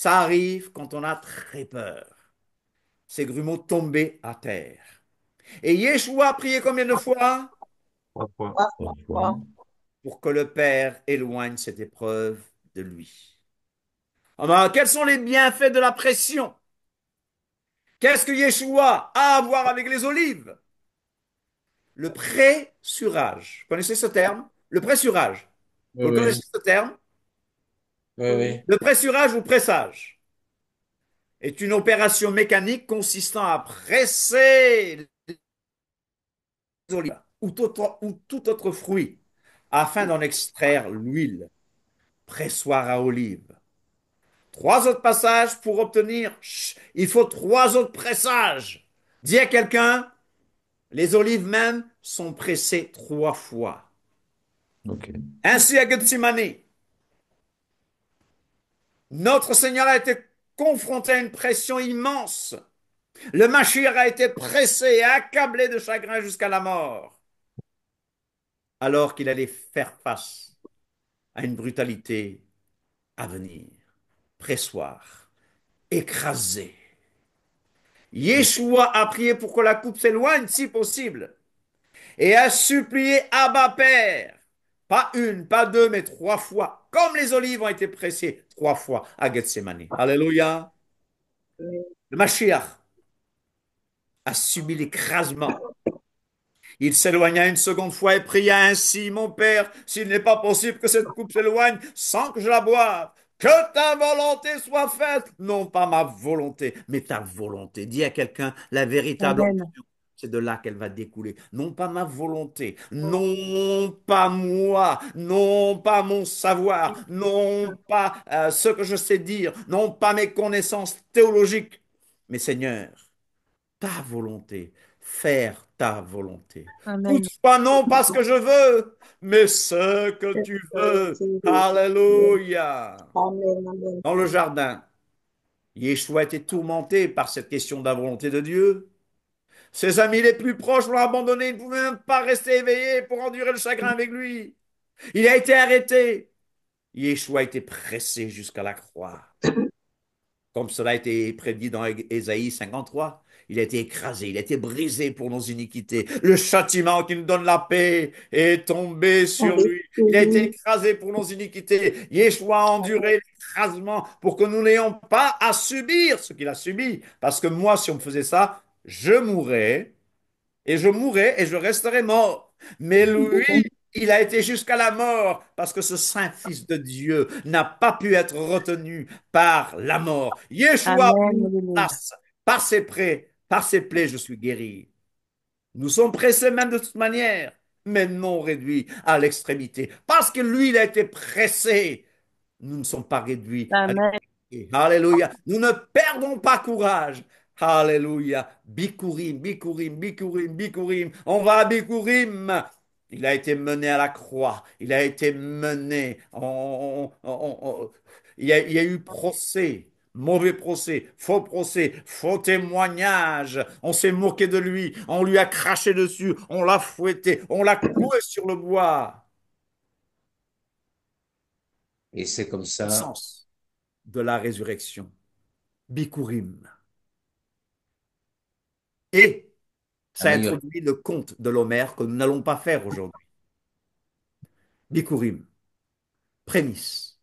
arrive quand on a très peur. Ces grumeaux tombaient à terre. Et Yeshua a prié combien de fois? 3 fois. Pour que le Père éloigne cette épreuve de lui. Alors, quels sont les bienfaits de la pression? Qu'est-ce que Yeshua a à voir avec les olives? Le pressurage. Vous connaissez ce terme? Le pressurage. oui, Vous le oui, connaissez ce terme? oui, oui. Le pressurage ou pressage est une opération mécanique consistant à presser les olives ou tout autre fruit afin d'en extraire l'huile. Pressoir à olive. Trois autres passages pour obtenir. Il faut trois autres pressages. Dis à quelqu'un, les olives même sont pressées trois fois. Ok. Ainsi à Gethsemane, notre Seigneur a été confronté à une pression immense. Le Mashiach a été pressé et accablé de chagrin jusqu'à la mort, alors qu'il allait faire face à une brutalité à venir, pressoir, écrasé. Yeshua a prié pour que la coupe s'éloigne si possible et a supplié Abba Père, pas une, pas deux, mais trois fois, comme les olives ont été pressées trois fois à Gethsemane. Alléluia. Le Mashiach a subi l'écrasement. Il s'éloigna une seconde fois et pria ainsi, mon Père, s'il n'est pas possible que cette coupe s'éloigne sans que je la boive, que ta volonté soit faite, non pas ma volonté, mais ta volonté. Dis à quelqu'un, la véritable Amen. onction, c'est de là qu'elle va découler. Non pas ma volonté, non pas moi, non pas mon savoir, non pas ce que je sais dire, non pas mes connaissances théologiques, mais Seigneur, ta volonté, faire ta volonté. Amen. Toutefois, non pas ce que je veux, mais ce que tu veux. Alléluia. Amen, amen. Dans le jardin, Yeshua était tourmenté par cette question de la volonté de Dieu. Ses amis les plus proches l'ont abandonné, ils ne pouvaient même pas rester éveillés pour endurer le chagrin avec lui. Il a été arrêté. Yeshua a été pressé jusqu'à la croix. Comme cela a été prédit dans Ésaïe 53. Il a été écrasé, il a été brisé pour nos iniquités. Le châtiment qui nous donne la paix est tombé sur lui. Il a été écrasé pour nos iniquités. Yeshua a enduré l'écrasement pour que nous n'ayons pas à subir ce qu'il a subi. Parce que moi, si on me faisait ça, je mourrais et je resterais mort. Mais lui, il a été jusqu'à la mort parce que ce saint fils de Dieu n'a pas pu être retenu par la mort. Yeshua a pris Amen. notre Alléluia. place. Par ses plaies, je suis guéri. Nous sommes pressés même de toute manière, mais non réduits à l'extrémité. Parce que lui, il a été pressé nous ne sommes pas réduits à Amen. l'échec. Alléluia. Nous ne perdons pas courage. Alléluia. Bikurim, Bikurim, Bikurim, Bikurim. On va à Bikurim. Il a été mené à la croix. Il a été mené. Il y a eu procès. Mauvais procès, faux témoignage. On s'est moqué de lui, on lui a craché dessus, on l'a fouetté, on l'a cloué sur le bois. Et c'est comme ça. Sens de la résurrection. Bikurim. Et ça Amen. introduit le conte de l'Homère que nous n'allons pas faire aujourd'hui. Bikurim. Prémisse.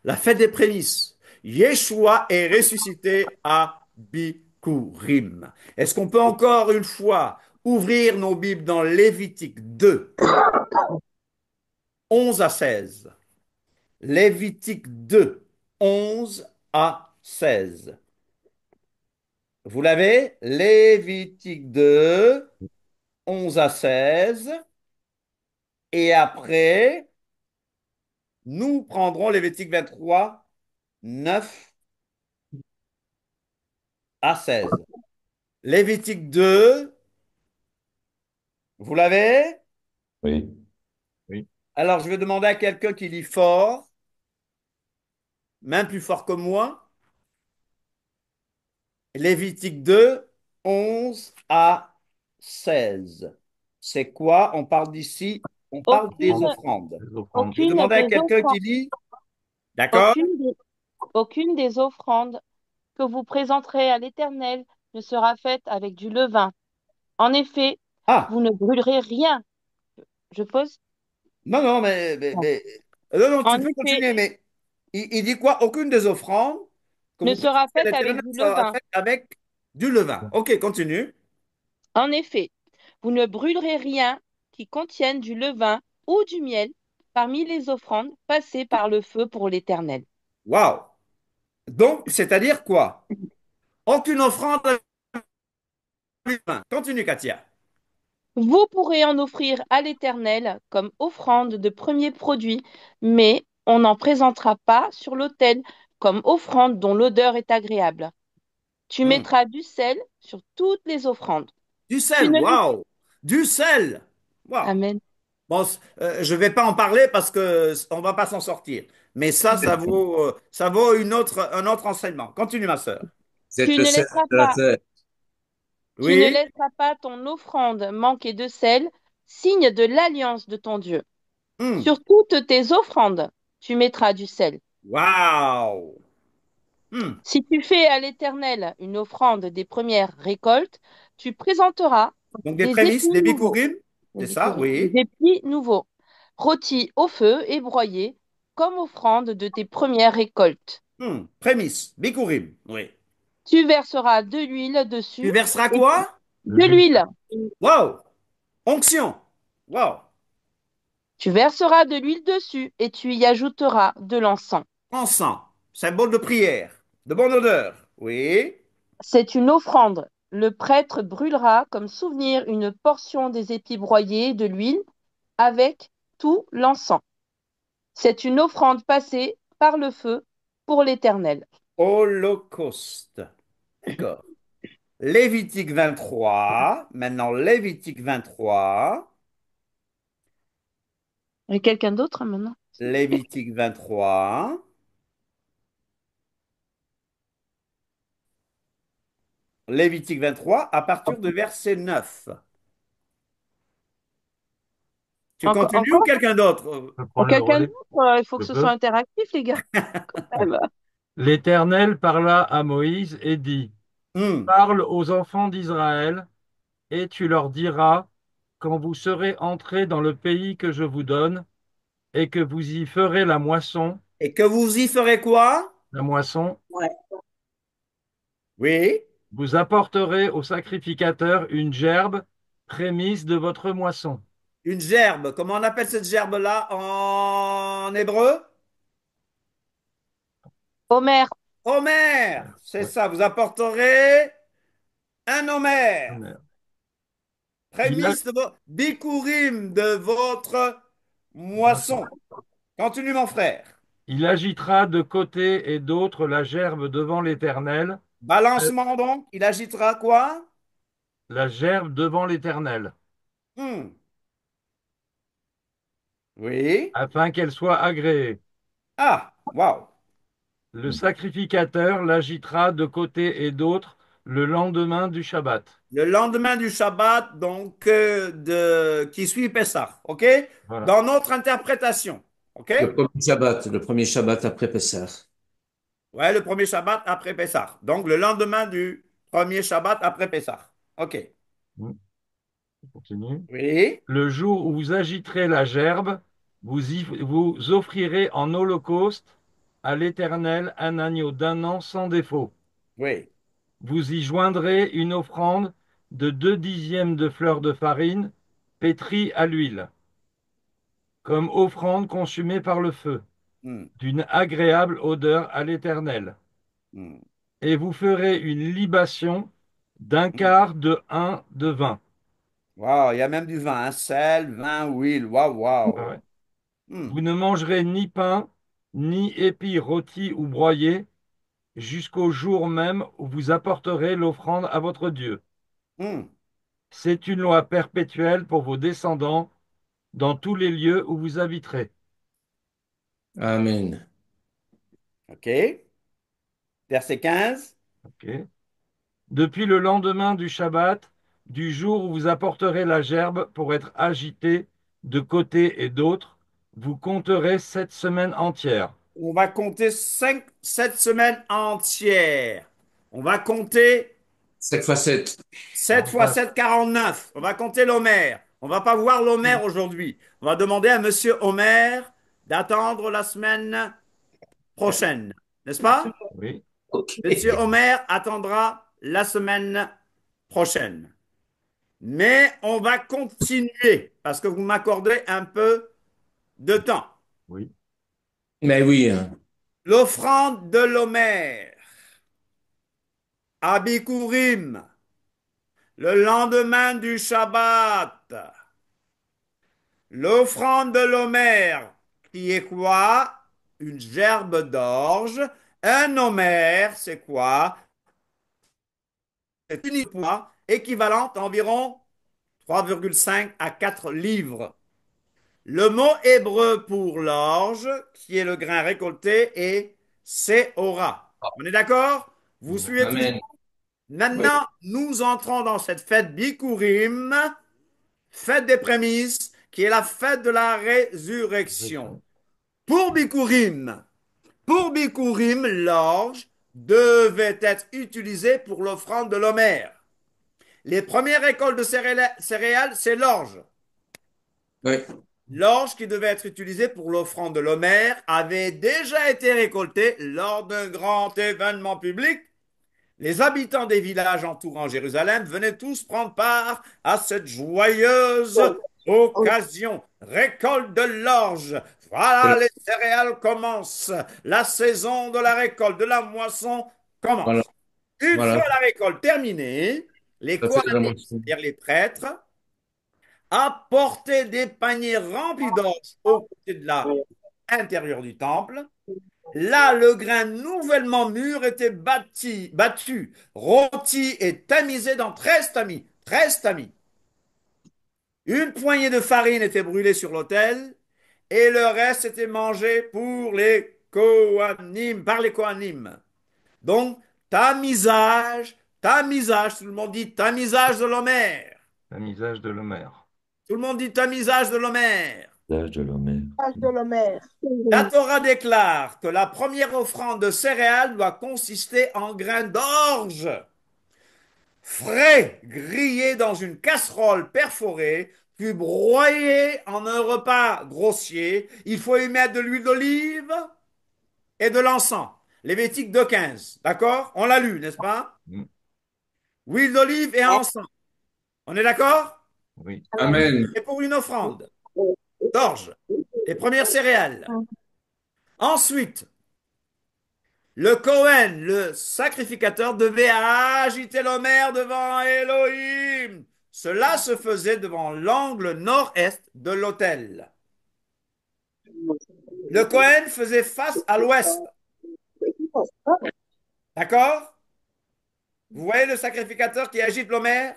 La fête des prémices. Yeshua est ressuscité à Bikurim. Est-ce qu'on peut encore une fois ouvrir nos Bibles dans Lévitique 2, 11 à 16? Lévitique 2, 11 à 16. Vous l'avez? Lévitique 2, 11 à 16. Et après, nous prendrons Lévitique 23, 9 à 16. Lévitique 2, vous l'avez? Oui. Oui. Alors, je vais demander à quelqu'un qui lit fort, même plus fort que moi. Lévitique 2, 11 à 16. C'est quoi? On parle d'ici, on parle des Aucune, offrandes. Les offrandes. Je vais aucune demander à des quelqu'un offrandes, qui lit. D'accord? aucune des, aucune des offrandes que vous présenterez à l'Éternel ne sera faite avec du levain. En effet, Ah, vous ne brûlerez rien. Je pose. non, non, non, non, tu En peux effet, continuer, mais il dit quoi? Aucune des offrandes que ne vous présentez sera à faite avec l'Éternel du sera levain. faite avec du levain. OK, continue. En effet, vous ne brûlerez rien qui contienne du levain ou du miel parmi les offrandes passées par le feu pour l'Éternel. Waouh! Donc, c'est-à-dire quoi? Aucune offrande avec du levain. Continue, Katia. Vous pourrez en offrir à l'Éternel comme offrande de premier produit, mais on n'en présentera pas sur l'autel comme offrande dont l'odeur est agréable. Tu Hmm. mettras du sel sur toutes les offrandes. Du Tu sel, ne laisses... waouh! Du sel! Waouh! Amen. Bon, je ne vais pas en parler parce que on va pas s'en sortir. Mais ça vaut un autre enseignement. Continue, ma sœur. Vous êtes Tu le ne seul laisseras pas, adorateur. tu ne Oui? laisseras pas ton offrande manquer de sel, signe de l'alliance de ton Dieu. Hmm. Sur toutes tes offrandes, tu mettras du sel. Waouh! Hmm. Si tu fais à l'Éternel une offrande des premières récoltes, tu présenteras Donc des des prémices, épis des nouveaux, bikurim, c'est ça, des oui. épis nouveaux, rôtis au feu et broyés comme offrande de tes premières récoltes. Hmm. Prémices, bikurim, oui. Tu verseras de l'huile Tu dessus verseras et quoi? de l'huile. Waouh! Onction! Waouh! Tu verseras de l'huile dessus et tu y ajouteras de l'encens. Encens, symbole de prière, de bonne odeur, oui. C'est une offrande. Le prêtre brûlera comme souvenir une portion des épis broyés de l'huile avec tout l'encens. C'est une offrande passée par le feu pour l'Éternel. Holocauste. D'accord. Lévitique 23. Maintenant, Lévitique 23. Et quelqu'un d'autre maintenant? Lévitique 23. Lévitique 23, à partir de verset 9. Tu continues ou Encore? quelqu'un d'autre? Je prends le Quelqu'un relais. d'autre? Il faut Je que ce soit peux. interactif, les gars. Ah bah. L'Éternel parla à Moïse et dit, Hmm. parle aux enfants d'Israël et tu leur diras, quand vous serez entrés dans le pays que je vous donne et que vous y ferez Et que vous y ferez quoi? la moisson, Ouais. Oui. vous apporterez au sacrificateur une gerbe prémisse de votre moisson. Une gerbe. Comment on appelle cette gerbe-là en hébreu? Omer, Omer. C'est Ouais. ça. Vous apporterez un omer. Amen. Il a- Prémisse de votre bikurim de votre moisson. Continue, mon frère. Il agitera de côté et d'autre la gerbe devant l'Éternel, Balancement donc, il agitera quoi? la gerbe devant l'Éternel, Hmm. Oui. afin qu'elle soit agréée. Ah, waouh. Le sacrificateur l'agitera de côté et d'autre le lendemain du Shabbat. Le lendemain du Shabbat, donc, qui suit Pessah, OK? Voilà. Dans notre interprétation, OK? Le premier Shabbat après Pessah. Ouais, le premier Shabbat après Pessah. Donc, le lendemain du premier Shabbat après Pessah. OK. On continue. Oui, Le jour où vous agiterez la gerbe, vous offrirez en holocauste à l'Éternel un agneau d'un an sans défaut. oui. Vous y joindrez une offrande de 2/10 de fleur de farine pétrie à l'huile, comme offrande consumée par le feu, Hmm, d'une agréable odeur à l'Éternel. hmm, Et vous ferez une libation d'un hmm. quart de un de vin. Waouh, il y a même du vin, hein, sel, vin, huile. Waouh, Ah waouh. ouais. Hmm, Vous ne mangerez ni pain, ni épis rôtis ou broyés, jusqu'au jour même où vous apporterez l'offrande à votre Dieu. hmm. C'est une loi perpétuelle pour vos descendants dans tous les lieux où vous habiterez. Amen. OK. Verset 15. Ok. Depuis le lendemain du Shabbat, du jour où vous apporterez la gerbe pour être agitée de côté et d'autre, vous compterez 7 semaines entières. On va compter 7 semaines entières. On va compter 7 fois 7. 7 fois 49. 7, 49. On va compter l'Homère. On va pas voir l'Homère aujourd'hui. On va demander à Monsieur Homer d'attendre la semaine prochaine. N'est-ce pas? Oui, Ok. Monsieur Homer attendra la semaine prochaine. Mais on va continuer parce que vous m'accordez un peu de temps. oui, Mais oui, hein. L'offrande de l'Homère à Bikurim, le lendemain du Shabbat. L'offrande de l'Homère, qui est quoi? Une gerbe d'orge. Un homère, c'est quoi? C'est une poids équivalente à environ 3,5 à 4 livres. Le mot hébreu pour l'orge, qui est le grain récolté, est Seora. On est d'accord? Vous suivez toujours? Amen. Oui. Maintenant, nous entrons dans cette fête Bikurim, fête des prémices, qui est la fête de la résurrection. Pour pour Bikurim, l'orge devait être utilisé pour l'offrande de l'Homère. Les premières récoltes de céréales, c'est l'orge. Oui. L'orge qui devait être utilisé pour l'offrande de l'Homère avait déjà été récolté lors d'un grand événement public. Les habitants des villages entourant Jérusalem venaient tous prendre part à cette joyeuse occasion. Récolte de l'orge. C'est Voilà, la, les céréales commencent. La saison de la récolte, de la moisson voilà, commence. Une fois voilà. la récolte terminée, les Ça fait de la Kohanim, moisson. c'est-à-dire les prêtres, apportaient des paniers remplis d'orge au côté de l'intérieur du temple. Là, le grain nouvellement mûr était battu, rôti et tamisé dans 13 tamis. 13 tamis. Une poignée de farine était brûlée sur l'autel et le reste était mangé pour les Kohanim, par les Kohanim. Donc, tamisage, tout le monde dit tamisage de l'Homère. tamisage de l'Homère. Tout le monde dit tamisage de l'Homère. L'âge de l'Homère. Page de l'Homère. La Torah déclare que la première offrande de céréales doit consister en grains d'orge, frais, grillés dans une casserole perforée, puis broyés en un repas grossier. Il faut y mettre de l'huile d'olive et de l'encens. Lévitique 2,15. D'accord? On l'a lu, n'est-ce pas? Mm. Huile d'olive et encens. On est d'accord? Oui, Amen. Et pour une offrande d'orge, les premières céréales. Ensuite, le Cohen, le sacrificateur, devait agiter l'homère devant Elohim. Cela se faisait devant l'angle nord-est de l'autel. Le Cohen faisait face à l'ouest. D'accord? Vous voyez le sacrificateur qui agite l'Omer?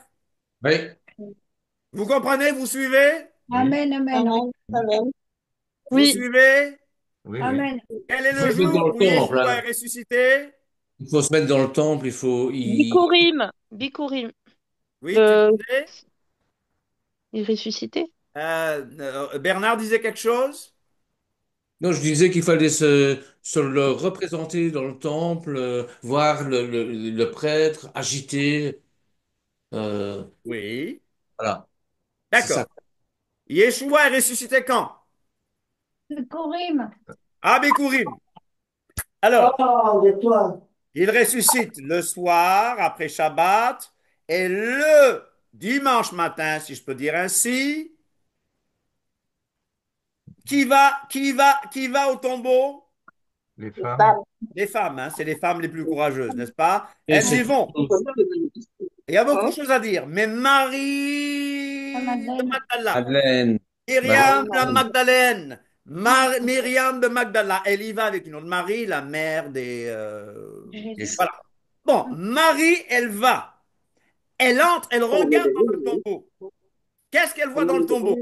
Oui, Vous comprenez? Vous suivez? Oui, Amen, amen, oui. Vous Oui, suivez? oui, oui. Amen. Quel est il faut le se mettre dans jour le où temple, Yeshua est hein. ressuscité? Il faut se mettre dans le temple, il faut... Bikurim. Bikurim. Oui, tu Le... disais? Il est ressuscité. Bernard disait quelque chose? Non, je disais qu'il fallait se le représenter dans le temple, voir le prêtre agiter. euh, Oui. voilà, c'est ça. D'accord. Yeshua est ressuscité quand? Le Corim. À Bikurim. Alors, Oh, de toi. il ressuscite le soir après Shabbat et le dimanche matin, si je peux dire ainsi, qui va au tombeau? Les femmes. Les femmes, hein, c'est les femmes les plus courageuses, n'est-ce pas? Et Elles c'est y vont. Il y a beaucoup de choses à dire, mais La Marie de Madeleine. Magdala, Madeleine. Myriam la Madeleine. Magdalène, Myriam de Magdala, elle y va avec une autre Marie, la mère des... Jésus. voilà. Bon, Marie, elle va. Elle entre, elle regarde dans le tombeau. Qu'est-ce qu'elle voit dans le tombeau?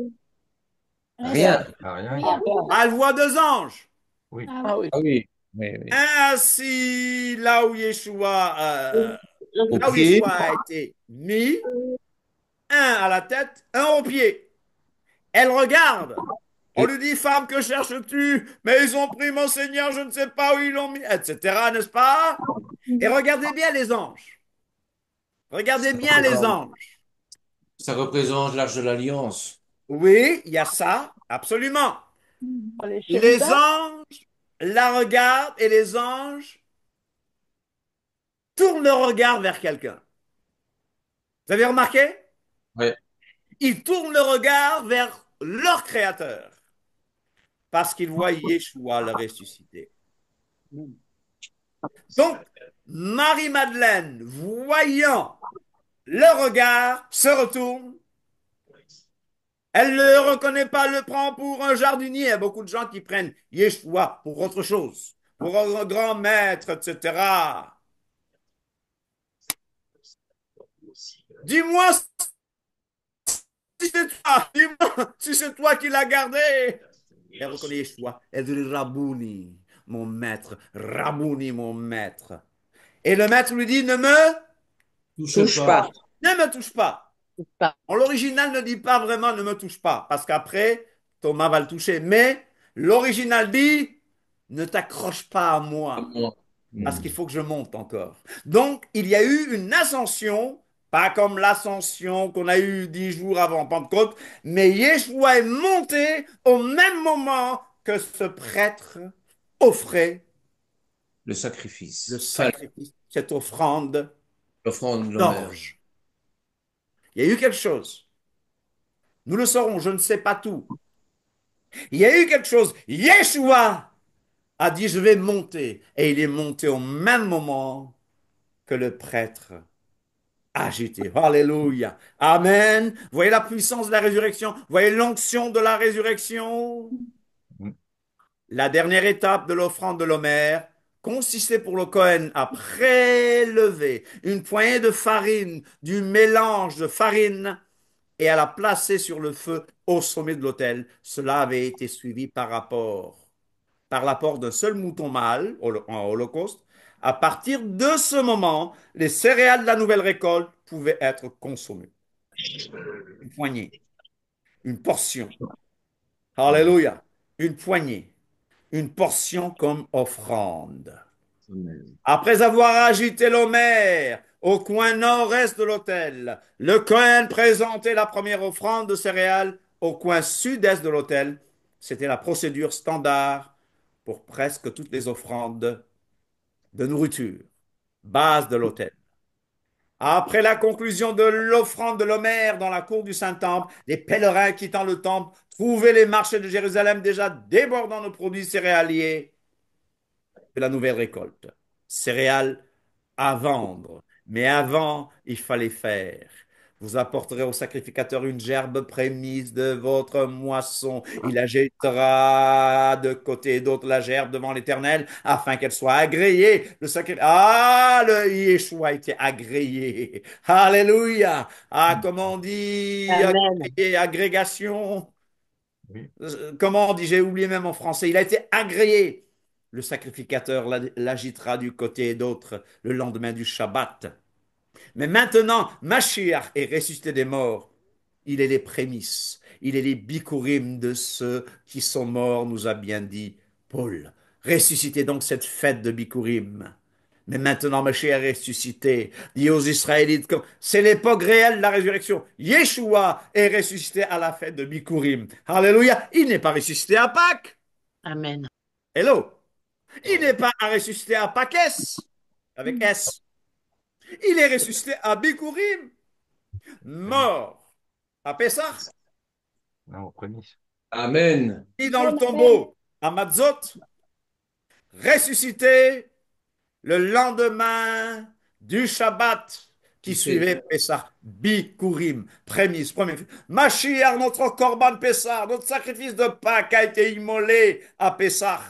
Rien. Rien. Ah, rien. Rien. Ah, elle voit deux anges. Oui. Ah Ah oui. oui. Ah oui, oui, oui. Un assis là où Au là où pied, Yeshua a été mis, un à la tête, un au pied. Elle regarde. On et lui dit, femme, que cherches-tu? Mais ils ont pris mon Seigneur, je ne sais pas où ils l'ont mis, etc., n'est-ce pas? Et regardez bien les anges. Regardez ça bien les représente, anges. ça représente l'Arche de l'Alliance. Oui, il y a ça, absolument. Les Les chérubins. anges la regardent et les anges tournent le regard vers quelqu'un. Vous avez remarqué? Ouais. Ils tournent le regard vers leur créateur parce qu'ils voient Yeshua le ressuscité. Donc, Marie-Madeleine, voyant le regard, se retourne. Elle ne le reconnaît pas, le prend pour un jardinier. Il y a beaucoup de gens qui prennent Yeshua pour autre chose, pour un grand maître, etc. Dis-moi si c'est toi, dis-moi si c'est toi qui l'as gardé. Elle reconnaît Yeshua. Elle dit Rabouni, mon maître, Rabouni, mon maître. Et le maître lui dit Touche Touche pas. pas. ne me touche pas. Touche pas. En l'original ne dit pas vraiment ne me touche pas, parce qu'après, Thomas va le toucher. Mais l'original dit ne t'accroche pas à À moi, moi. parce qu'il Hmm. faut que je monte encore. Donc, il y a eu une ascension, pas comme l'ascension qu'on a eue 10 jours avant Pentecôte, mais Yeshua est monté au même moment que ce prêtre offrait Le le sacrifice. Enfin, sacrifice, cette offrande l'offrande de l'honneur. d'orge. Il y a eu quelque chose. Nous le saurons, je ne sais pas tout. Il y a eu quelque chose. Yeshua a dit, je vais monter. Et il est monté au même moment que le prêtre agité. Alléluia. Amen. Vous voyez la puissance de la résurrection. Vous voyez l'onction de la résurrection. Mm. La dernière étape de l'offrande de l'Homère consistait pour le Cohen à prélever une poignée de farine, du mélange de farine, et à la placer sur le feu au sommet de l'autel. Cela avait été suivi par l'apport d'un seul mouton mâle en holocauste. À partir de ce moment, les céréales de la nouvelle récolte pouvaient être consommées. Une poignée, une portion. Amen. Alléluia. Une poignée, une portion comme offrande. Amen. Après avoir agité l'homère au coin nord-est de l'autel, le Cohen présentait la première offrande de céréales au coin sud-est de l'autel. C'était la procédure standard pour presque toutes les offrandes de nourriture, base de l'autel. Après la conclusion de l'offrande de l'homère dans la cour du Saint-Temple, les pèlerins quittant le temple trouvaient les marchés de Jérusalem déjà débordant de produits céréaliers de la nouvelle récolte. Céréales à vendre. Mais avant, il fallait faire. Vous apporterez au sacrificateur une gerbe prémisse de votre moisson. Il agitera de côté et d'autre la gerbe devant l'Éternel afin qu'elle soit agréée. Le Yeshua était agréé. Alléluia. Ah, comment on dit Amen. agréé, agrégation? Oui. Comment on dit? J'ai oublié même en français. Il a été agréé. Le sacrificateur l'agitera du côté et d'autre le lendemain du Shabbat. Mais maintenant, Mashiach est ressuscité des morts. Il est les prémices. Il est les bikurim de ceux qui sont morts, nous a bien dit Paul. Ressuscitez donc cette fête de bikurim. Mais maintenant, Mashiach est ressuscité. Dit aux Israélites, c'est l'époque réelle de la résurrection. Yeshua est ressuscité à la fête de bikurim. Alléluia. Il n'est pas ressuscité à Pâques. Amen. Hello. Il n'est pas ressuscité à Pâques, avec S. Il est ressuscité à bikurim. Mort à Pessah, Non, aux prémices. Amen. mis dans le tombeau à Matzot, ressuscité le lendemain du Shabbat qui Qui suit. suivait Pessah, Bikurim, prémisse, premier. Mashiach, notre Korban Pessah, notre sacrifice de Pâques a été immolé à Pessah.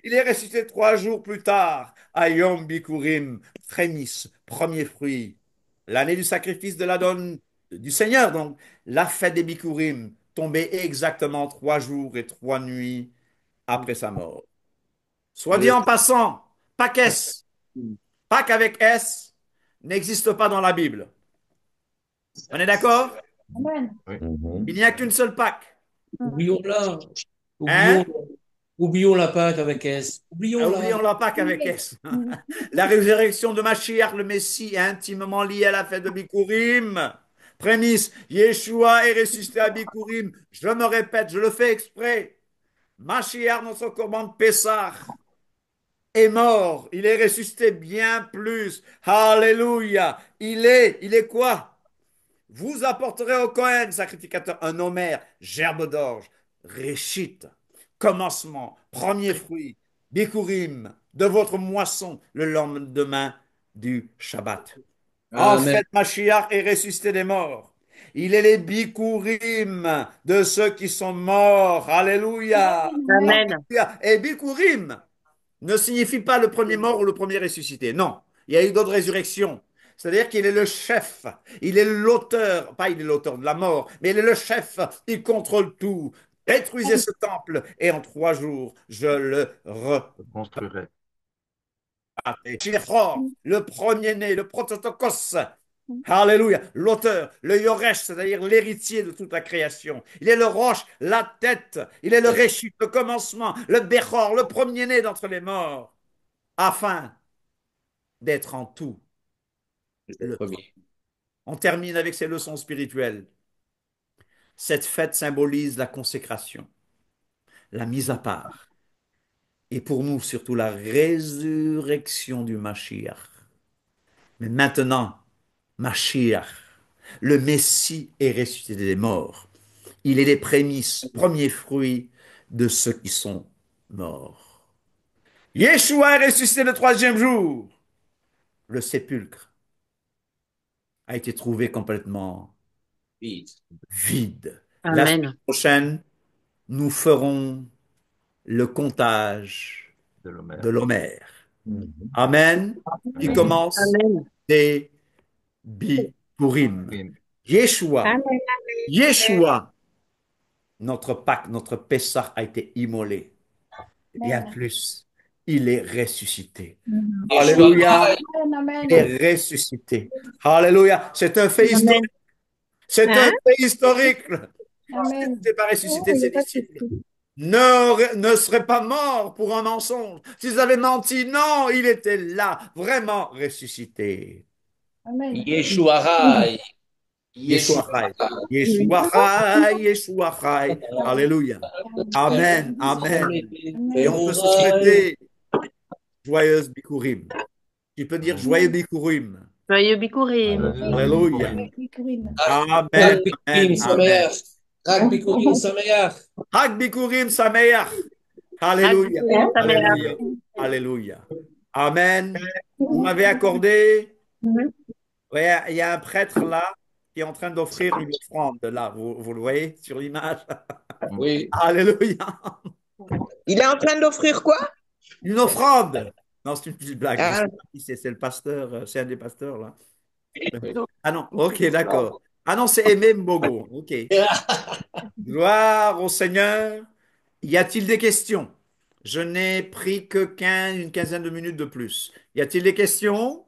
Il est ressuscité 3 jours plus tard à Yom Bikurim, prémisse, premier fruit. L'année du sacrifice de l'Adon du Seigneur, donc la fête des Bikurim, tombée exactement 3 jours et 3 nuits après sa mort. Soit dit en passant, Pâques, Pâques avec S, n'existe pas dans la Bible. On est d'accord? Amen. Oui. Il n'y a qu'une seule Pâques. Oublions-la. Hein? Oublions la Pâque avec S. Oublions-la. Oublions la Pâques avec S. La résurrection de Mashiach, le Messie, est intimement liée à la fête de Bikurim. Prémisse, Yeshua est ressuscité à Bikurim. Je me répète, je le fais exprès. Mashiach, notre Corban de Pessah, est mort. Il est ressuscité bien plus. Alléluia. Il est quoi? Vous apporterez au Cohen, sacrificateur, un homère, gerbe d'orge, réchite, commencement, premier fruit, bikurim, de votre moisson, le lendemain du Shabbat. En Amen. fait, Mashiach est ressuscité des morts. Il est les bikurim de ceux qui sont morts. Alléluia. Amen. Alléluia. Et bikurim ne signifie pas le premier mort ou le premier ressuscité. Non, il y a eu d'autres résurrections. C'est-à-dire qu'il est le chef, il est l'auteur, pas il est l'auteur de la mort, mais il est le chef, il contrôle tout. Détruisez ce temple et en 3 jours, je le Je construirai. reprends. Le premier-né, le prototokos. Alléluia. L'auteur, le Yoresh, c'est-à-dire l'héritier de toute la création. Il est le roche, la tête. Il est le Réchit, le commencement, le Bechor, le premier-né d'entre les morts. Afin d'être en tout Le le premier. premier. On termine avec ces leçons spirituelles. Cette fête symbolise la consécration, la mise à part, et pour nous surtout la résurrection du Mashiach. Mais maintenant, Mashiach, le Messie est ressuscité des morts. Il est les prémices, premiers fruits de ceux qui sont morts. Yeshua est ressuscité le 3e jour. Le sépulcre a été trouvé complètement Vite. vide. La semaine Amen. prochaine, nous ferons le comptage De l'Homère. de l'Homère. Amen. Qui Amen. commence Amen. des Bikurim. Oui. Yeshua, Amen. Yeshua, notre Pâques, notre Pessah a été immolé. Et bien Amen. plus, il est ressuscité. Yeshua. Alléluia, Amen. il est ressuscité. Alléluia, c'est un fait Amen. historique. C'est un Hein? fait historique. Amen. Il n'est pas ressuscité Oh, de il n'y ses a pas de disciples. souci. Ne serait pas mort pour un mensonge. S'ils avaient menti, non, il était là, vraiment ressuscité. Amen. Yeshua Rai. Yeshua Yeshua Chai. Rai. Yeshua Chai, Yeshua Chai. Alléluia. Amen, amen. Et on peut se souhaiter joyeuse Bikurim. Tu peux dire joyeux Bikurim. Joyeux Bikurim. Alléluia. Bikurim. Amen, Rag Bikurim amen, amen. Sameach. Rag Bikurim Sameach. Hag Bikurim Sameach. Alléluia. Bikurim Sameach. Alléluia. Alléluia. Amen. Vous m'avez accordé. Mhm. Ouais, il y a un prêtre là qui est en train d'offrir une offrande. Là, vous le voyez sur l'image. Oui. Alléluia. Il est en train d'offrir quoi? Une offrande. Non, c'est une petite blague. Je sais Ah, pas qui c'est. C'est le pasteur. C'est un des pasteurs, là. Oui. Ah non, ok, d'accord. Ah non, c'est Aimé Mbogo. Ok. Gloire au Seigneur. Y a-t-il des questions? Je n'ai pris que une quinzaine de minutes de plus. Y a-t-il des questions?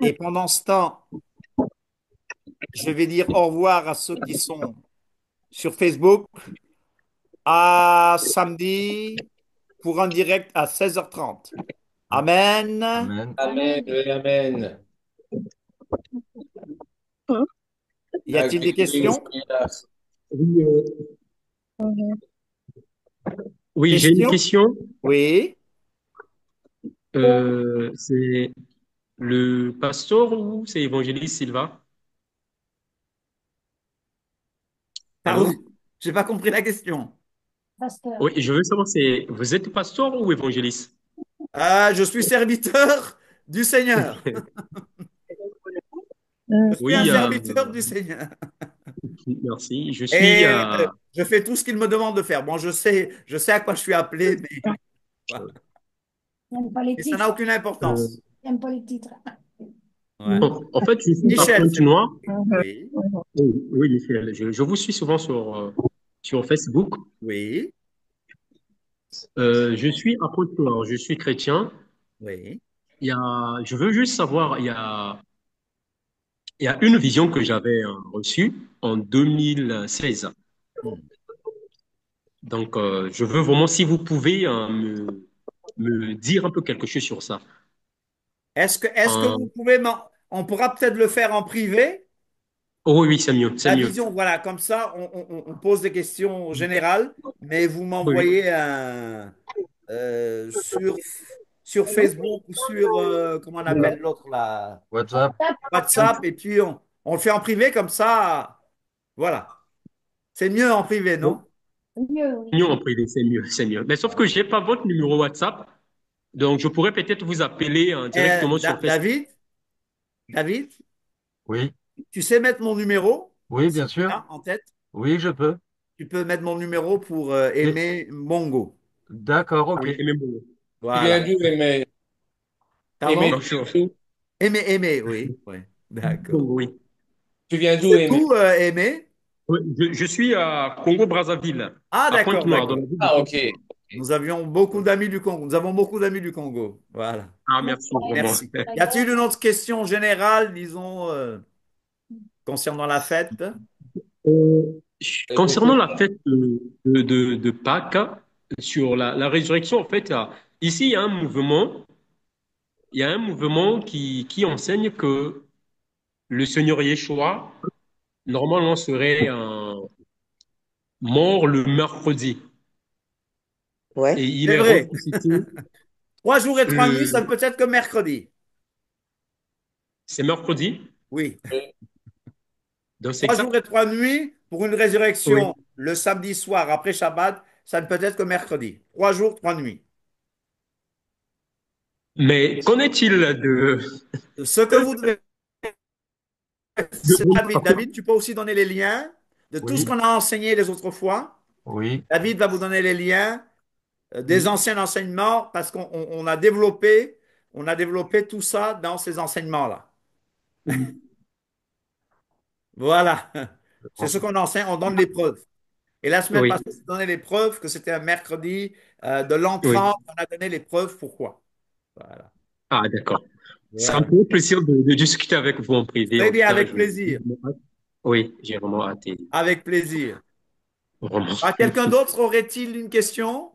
Et pendant ce temps, je vais dire au revoir à ceux qui sont sur Facebook. À samedi pour un direct à 16h30. Amen. Amen. Amen. Oui, amen. Y a-t-il des questions? Oui, oui, j'ai une Questions? question. Oui. C'est le pasteur ou c'est évangéliste Silva? Pardon, Allô? j'ai pas compris la question. Pasteur. Oui, je veux savoir, vous êtes pasteur ou évangéliste? Je suis serviteur du Seigneur. Je suis un Oui, serviteur du Seigneur. merci. Je suis, Et je fais tout ce qu'il me demande de faire. Bon, je sais à quoi je suis appelé, mais voilà. J'aime pas les Et ça n'a titres. aucune euh, importance. J'aime pas les titres. Ouais. en fait, je suis à Michel, c'est Pointe-Noire. oui, Oui, oui, Michel, je vous suis souvent sur Facebook. oui, Je suis à Pointe-Noire. Je suis chrétien. oui. Je veux juste savoir, il y a une vision que j'avais reçue en 2016. Hmm. Donc, je veux vraiment, si vous pouvez me dire un peu quelque chose sur ça. Est-ce que Euh, vous pouvez on pourra peut-être le faire en privé? oh oui, oui, c'est mieux, c'est La mieux. vision, voilà, comme ça, on pose des questions générales, mais vous Oui, oui. m'envoyez sur Facebook ou sur, comment on appelle l'autre, là, WhatsApp. WhatsApp, et puis on le fait en privé, comme ça, voilà. C'est mieux en privé, Oui, non? Mieux, oui. mieux en privé, c'est mieux, c'est mieux. Mais sauf que j'ai pas votre numéro WhatsApp, donc je pourrais peut-être vous appeler directement sur Facebook. David, Oui. tu sais mettre mon numéro, Oui, si bien tu sûr. l'as en tête? Oui, je peux. Tu peux mettre mon numéro pour Et- aimer Mongo. D'accord, Ah ok. oui, et même bon. Tu viens Voilà. d'où, Aimé? Aimé, Pardon? Non, tu viens d'où? Aimer, oui. Oui. D'accord. Oui. Tu viens d'où, C'est Aimé? où, aimer? Oui, je suis à Congo-Brazzaville, Ah, à d'accord, Pointe-Noire, dans d'accord. la ville de Ah, ok. Pointe-Noire. Nous avions beaucoup d'amis du Congo. Nous avons beaucoup d'amis du Congo. Voilà. Ah, merci vraiment. Merci. Y a-t-il une autre question générale, disons, concernant la fête? Euh, C'est Concernant beaucoup. la fête de Pâques, sur la résurrection, en fait, ici, il y a un mouvement qui enseigne que le Seigneur Yeshua, normalement, serait mort le mercredi. ouais. Et il C'est est vrai. ressuscité 3 jours et 3 nuits, ça ne le... peut être que mercredi. C'est mercredi, Oui. donc c'est 3 jours exact? et 3 nuits pour une Oui. résurrection le samedi soir après Shabbat, ça ne peut être que mercredi. 3 jours, 3 nuits. Mais qu'en est-il Ce que vous devez, c'est oui, David. David, tu peux aussi donner les liens de tout ce Oui, qu'on a enseigné les autres fois. oui. David va vous donner les liens des anciens enseignements parce qu'on a développé tout ça dans ces enseignements-là. Voilà. C'est ce qu'on enseigne, on donne les preuves. Et la semaine oui, passée, on a donné les preuves que c'était un mercredi de oui. l'entrant. On a donné les preuves pourquoi. Voilà. Ah, d'accord. Ça me Voilà. fait plaisir de discuter avec vous en privé, Très en tout bien, cas. avec plaisir. Oui, j'ai vraiment hâte, Avec plaisir. vraiment. Quelqu'un d'autre aurait-il une question?